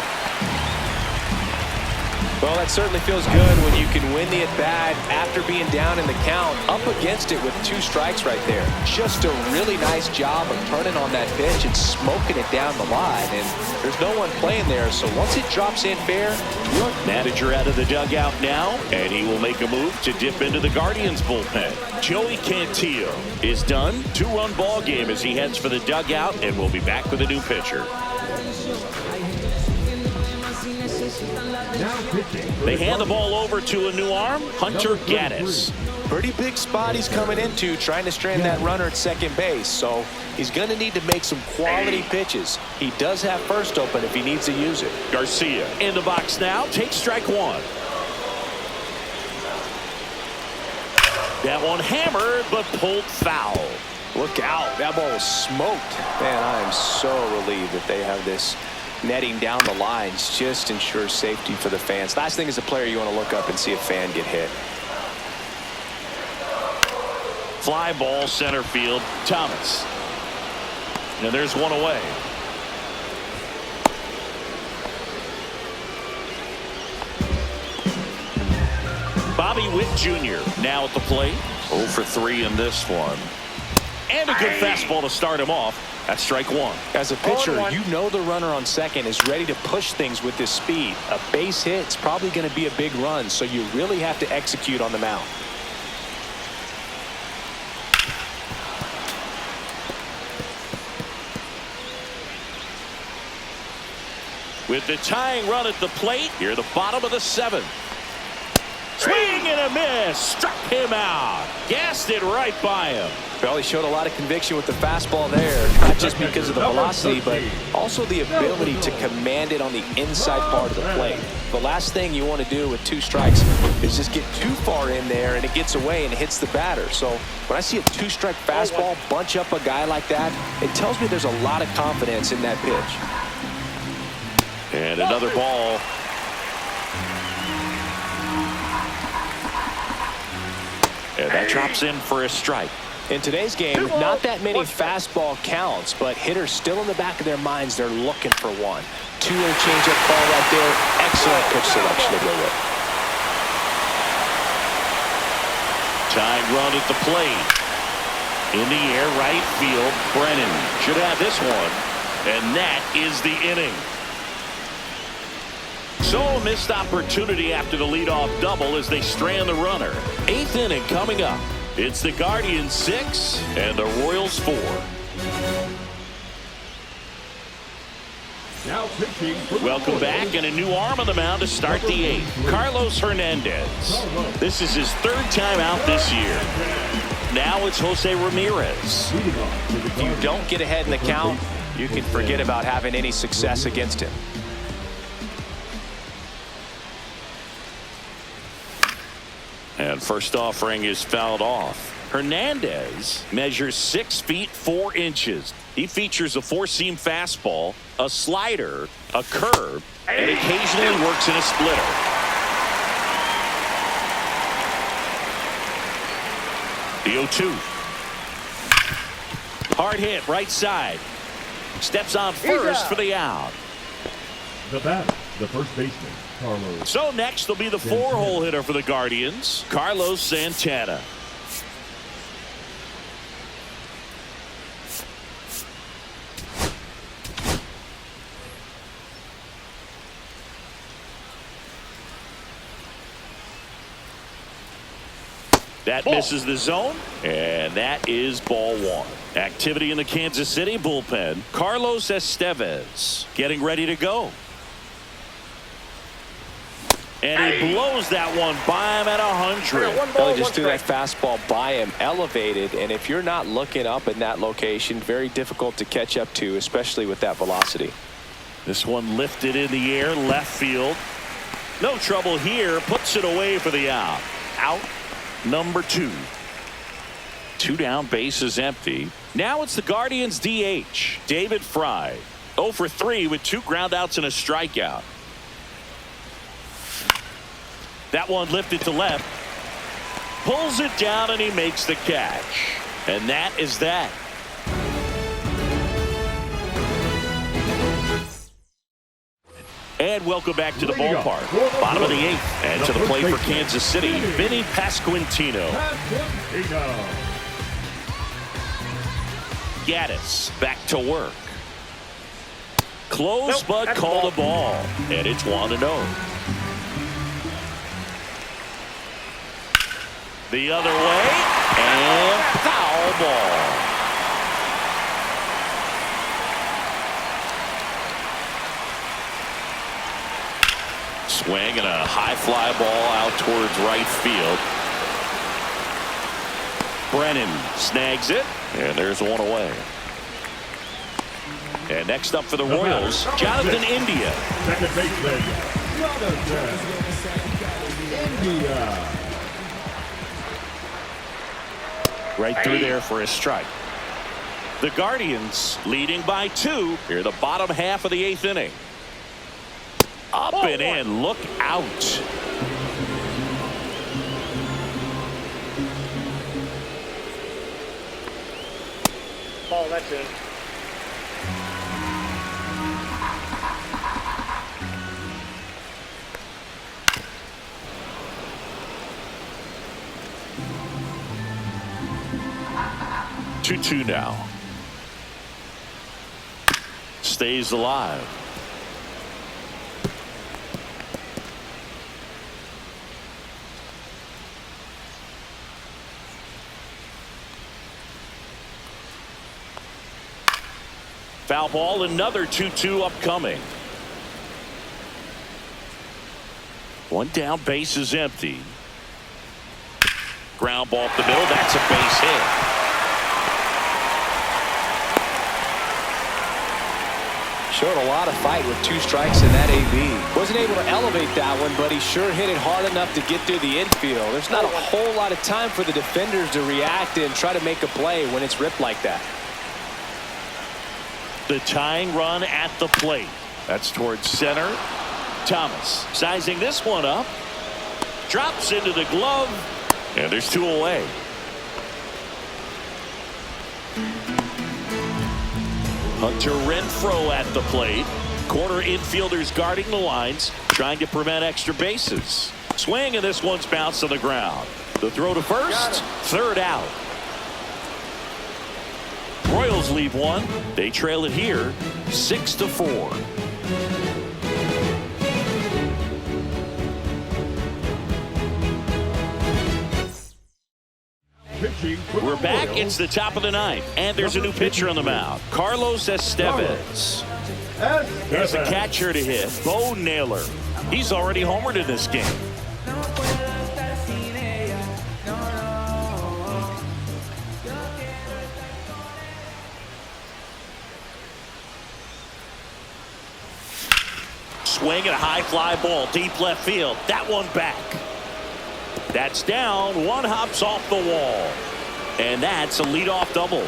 S2: Well, that certainly feels good when you can win the at-bat after being down in the count, up against it with 2 strikes right there. Just a really nice job of turning on that pitch and smoking it down the line. And there's no one playing there, so once it drops in fair,
S1: look. Manager out of the dugout now, and he will make a move to dip into the Guardians bullpen. Joey Cantillo is done. 2-run ball game as he heads for the dugout, and we'll be back with a new pitcher. They hand the ball over to a new arm, Hunter Gaddis.
S2: Pretty big spot he's coming into, trying to strand that runner at second base. So he's going to need to make some quality pitches. He does have first open if he needs to use it.
S1: Garcia in the box now, takes strike one. That one hammered, but pulled foul.
S2: Look out, that ball was smoked. Man, I am so relieved that they have this netting down the lines. Just ensures safety for the fans. Last thing as a player, you want to look up and see a fan get hit.
S1: Fly ball center field. Thomas. Now there's one away. Bobby Witt Jr. now at the plate. 0 for 3 in this one. And a good fastball to start him off. That's strike one.
S2: As a pitcher, you know the runner on second is ready to push things with his speed. A base hit is probably going to be a big run, so you really have to execute on the mound.
S1: With the tying run at the plate, here the bottom of the 7th. Swing and a miss. Struck him out. Gassed it right by him.
S2: Well, he showed a lot of conviction with the fastball there, not just because of the velocity, but also the ability to command it on the inside part of the plate. The last thing you want to do with 2 strikes is just get too far in there and it gets away and hits the batter. So when I see a 2-strike fastball bunch up a guy like that, it tells me there's a lot of confidence in that pitch.
S1: And another ball. And that drops in for a strike.
S2: In today's game, not that many fastball counts, but hitters still in the back of their minds, they're looking for one. 2-inch changeup ball right there. Excellent pitch selection to go with.
S1: Tying run at the plate. In the air, right field. Brennan should have this one. And that is the inning. So a missed opportunity after the leadoff double as they strand the runner. 8th inning coming up. It's the Guardians 6 and the Royals 4.
S6: Now pitching.
S1: Welcome back, and a new arm on the mound to start the 8th. Carlos Hernandez. This is his 3rd time out this year. Now it's Jose Ramirez.
S2: If you don't get ahead in the count, you can forget about having any success against him.
S1: And first offering is fouled off. Hernandez measures 6 feet 4 inches. He features a 4-seam fastball, a slider, a curve, and occasionally works in a splitter. The 0-2. Hard hit right side. Steps on first for the out.
S6: The batter, the first baseman, Carlos.
S1: So next will be the 4-hole hitter for the Guardians, Carlos Santana. That misses the zone, and that is ball 1. Activity in the Kansas City bullpen. Carlos Estevez getting ready to go. And he blows that one by him at 100.
S2: Really just threw that fastball by him, elevated, and if you're not looking up in that location, very difficult to catch up to, especially with that velocity.
S1: This one lifted in the air, left field. No trouble here, puts it away for the out. Out number 2. 2 down, bases empty. Now it's the Guardians DH, David Fry. 0 for 3 with 2 groundouts and a strikeout. That one lifted to left. Pulls it down and he makes the catch. And that is that. And welcome back to the ballpark. Bottom of the 8th. And to the plate for Kansas City, Vinny Pasquantino. Gaddis back to work. Close, but called a ball. And it's 1-0. The other way. And foul ball. Swing and a high fly ball out towards right field. Brennan snags it, and there's one away. And next up for the Royals, Jonathan India.
S6: Second baseman, Jonathan India.
S1: Right through there for a strike. The Guardians leading by 2 here the bottom half of the 8th inning. Up and in, look out.
S3: Ball, that's it.
S1: Two now. Stays alive. Foul ball, another 2-2 upcoming. 1 down, base is empty. Ground ball up the middle, that's a base hit.
S2: Showed a lot of fight with 2 strikes in that AB. Wasn't able to elevate that one, but he sure hit it hard enough to get through the infield. There's not a whole lot of time for the defenders to react and try to make a play when it's ripped like that.
S1: The tying run at the plate. That's towards center. Thomas sizing this one up. Drops into the glove. And there's 2 away. Hunter Renfroe at the plate. Corner infielders guarding the lines, trying to prevent extra bases. Swing, and this one's bounced to the ground. The throw to first, 3rd out. Royals leave 1. They trail it here, 6-4. We're back. It's the top of the 9th, and there's a new pitcher on the mound, Carlos Estevez. There's a catcher to hit, Bo Naylor. He's already homered in this game. Swing and a high fly ball, deep left field. That one back. That's down. 1 hops off the wall. And that's a leadoff double.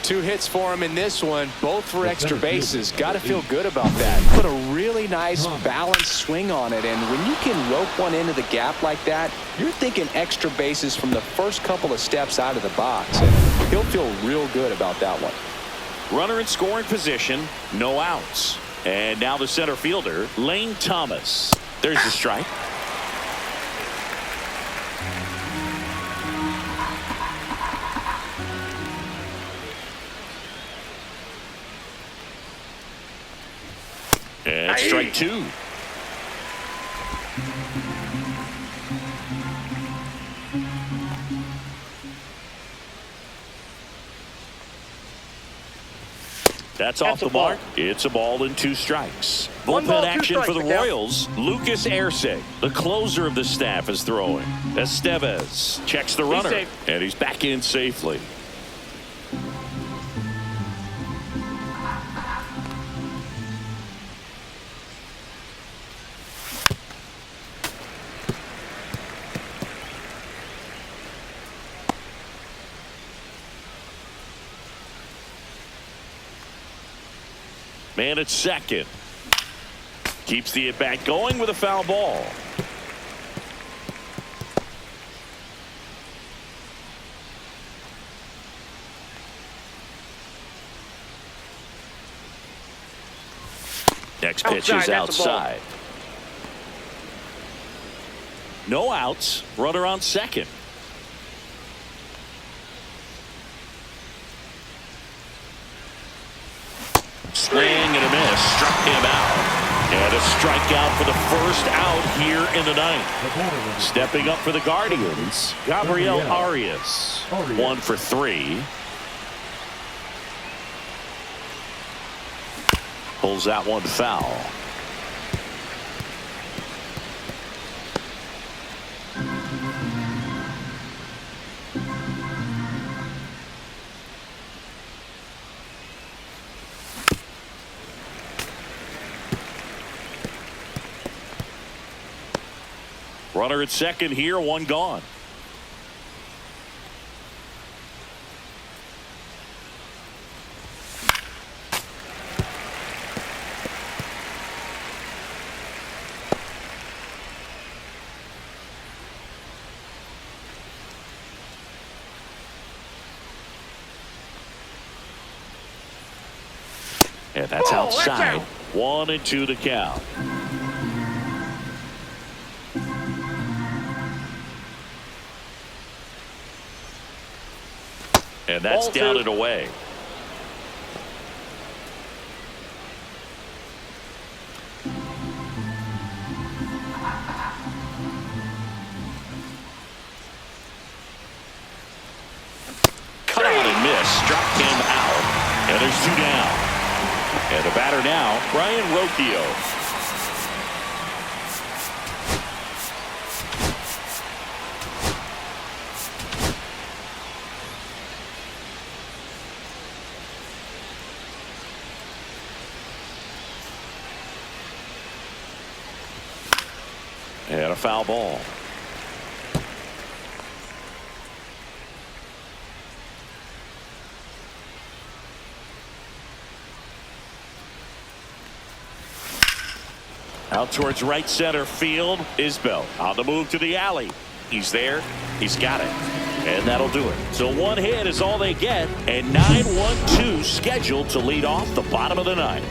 S2: 2 hits for him in this one, both for extra bases. Got to feel good about that. Put a really nice balanced swing on it. And when you can rope one into the gap like that, you're thinking extra bases from the first couple of steps out of the box. And he'll feel real good about that one.
S1: Runner in scoring position, no outs. And now the center fielder, Lane Thomas. There's the strike. And strike two. That's off the mark. It's a ball and 2 strikes. Bullpen action for the Royals. Lucas Erceg, the closer of the staff, is throwing. Estevez checks the runner, and he's back in safely. Man at second. Keeps the at-bat going with a foul ball. Next pitch is outside. No outs. Runner on second. Swing and a miss. Struck him out. And a strikeout for the first out here in the ninth. Stepping up for the Guardians, Gabriel Arias. 1 for 3. Pulls out one foul. Runner at second here, 1 gone. And that's outside. 1-2 the count. And that's down and away. Cut out and miss. Struck him out. And there's 2 down. And the batter now, Brian Rocchio. And a foul ball. Out towards right center field. Isbell on the move to the alley. He's there. He's got it. And that'll do it. So 1 hit is all they get. And 9-1-2 scheduled to lead off the bottom of the ninth.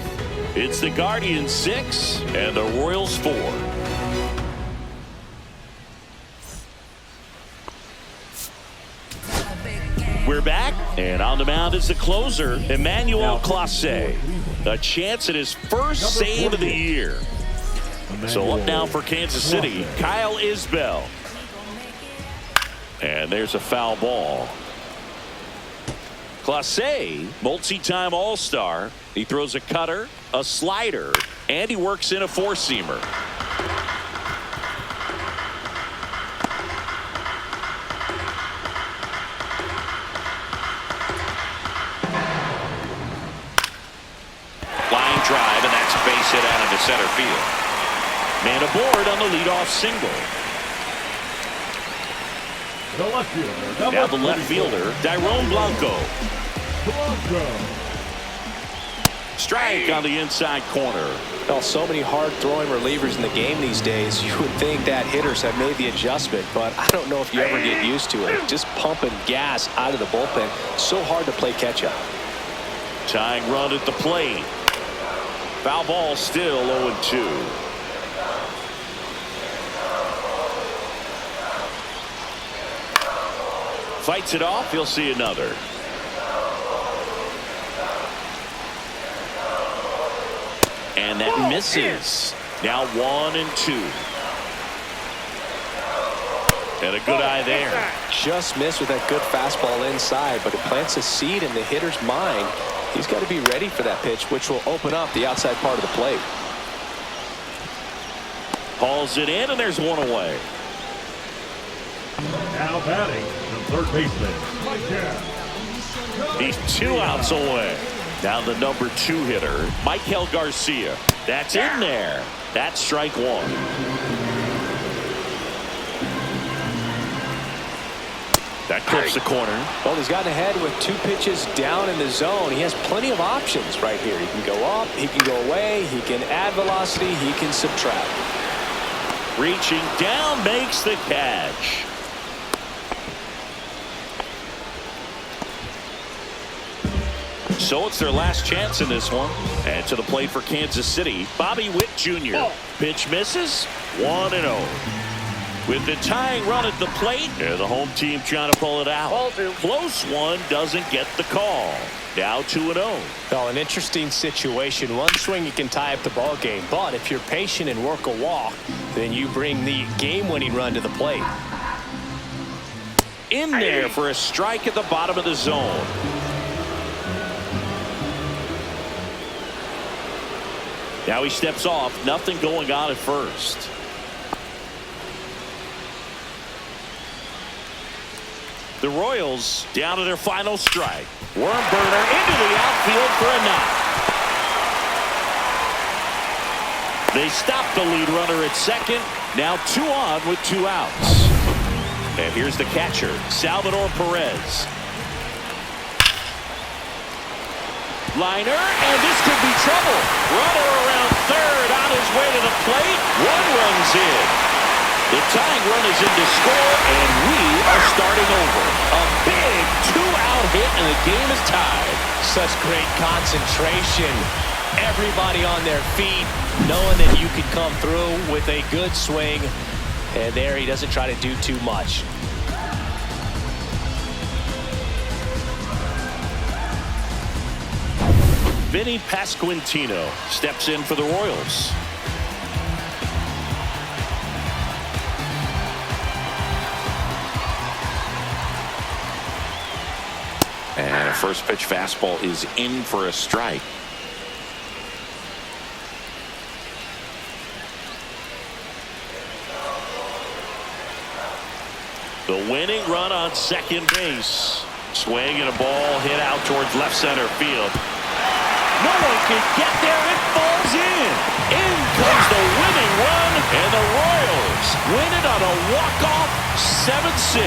S1: It's the Guardians 6 and the Royals 4. We're back, and on the mound is the closer, Emmanuel Clase. A chance at his first save of the year. So up now for Kansas City, Kyle Isbell. And there's a foul ball. Clase, multi-time All-Star. He throws a cutter, a slider, and he works in a 4-seamer. Drive, and that's a base hit out into center field. Man aboard on the leadoff single.
S6: The left fielder.
S1: Now the left fielder, Dairon Blanco. Strike on the inside corner.
S2: Well, so many hard-throwing relievers in the game these days. You would think that hitters have made the adjustment, but I don't know if you ever get used to it. Just pumping gas out of the bullpen. So hard to play catch-up.
S1: Tying run at the plate. Foul ball, still 0-2. Fights it off. He'll see another. And that misses. Now 1-2. And a good eye there.
S2: Just missed with that good fastball inside, but it plants a seed in the hitter's mind. He's got to be ready for that pitch, which will open up the outside part of the plate.
S1: Hauls it in, and there's one away.
S6: Now batting, the third baseman, Mike Garrett.
S1: He's 2 outs away. Now the number 2 hitter, Michael Garcia. That's in there. That's strike 1. That clips the corner.
S2: Well, he's gotten ahead with 2 pitches down in the zone. He has plenty of options right here. He can go up, he can go away, he can add velocity, he can subtract.
S1: Reaching down, makes the catch. So it's their last chance in this one. And to the plate for Kansas City, Bobby Witt Jr. Pitch misses, 1-0. With the tying run at the plate, and the home team trying to pull it out. Close one, doesn't get the call. Now 2-0.
S5: Well, an interesting situation. One swing, you can tie up the ball game. But if you're patient and work a walk, then you bring the game-winning run to the plate.
S1: In there for a strike at the bottom of the zone. Now he steps off. Nothing going on at first. The Royals down to their final strike. Worm burner into the outfield for a knock. They stop the lead runner at second. Now 2 on with 2 outs. And here's the catcher, Salvador Perez. Liner, and this could be trouble. Runner around third on his way to the plate. 1 runs in. The tying run is in to score, and we are starting over. A big 2-out hit, and the game is tied.
S2: Such great concentration. Everybody on their feet, knowing that you could come through with a good swing. And there he doesn't try to do too much.
S1: Vinny Pasquantino steps in for the Royals. And a first pitch fastball is in for a strike. The winning run on second base. Swing and a ball hit out towards left center field. No one can get there. It falls in. In comes the winning run, and the Royals win it on a walk-off 7-6.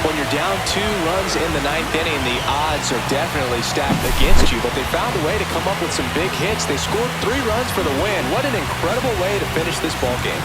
S2: When you're down 2 runs in the 9th inning, the odds are definitely stacked against you, but they found a way to come up with some big hits. They scored 3 runs for the win. What an incredible way to finish this ball game.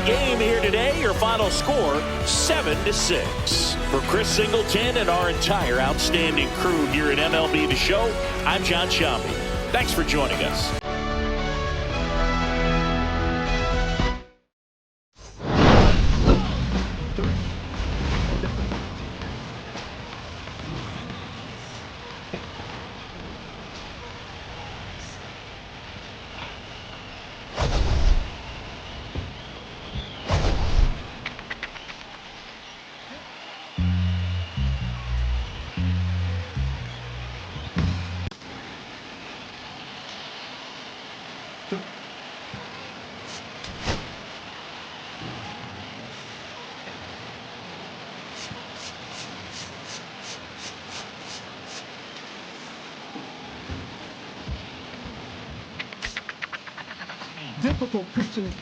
S1: Game here today. Your final score 7-6. For Chris Singleton and our entire outstanding crew here at MLB The Show, I'm John Sciambi. Thanks for joining us.
S9: difficult pitching.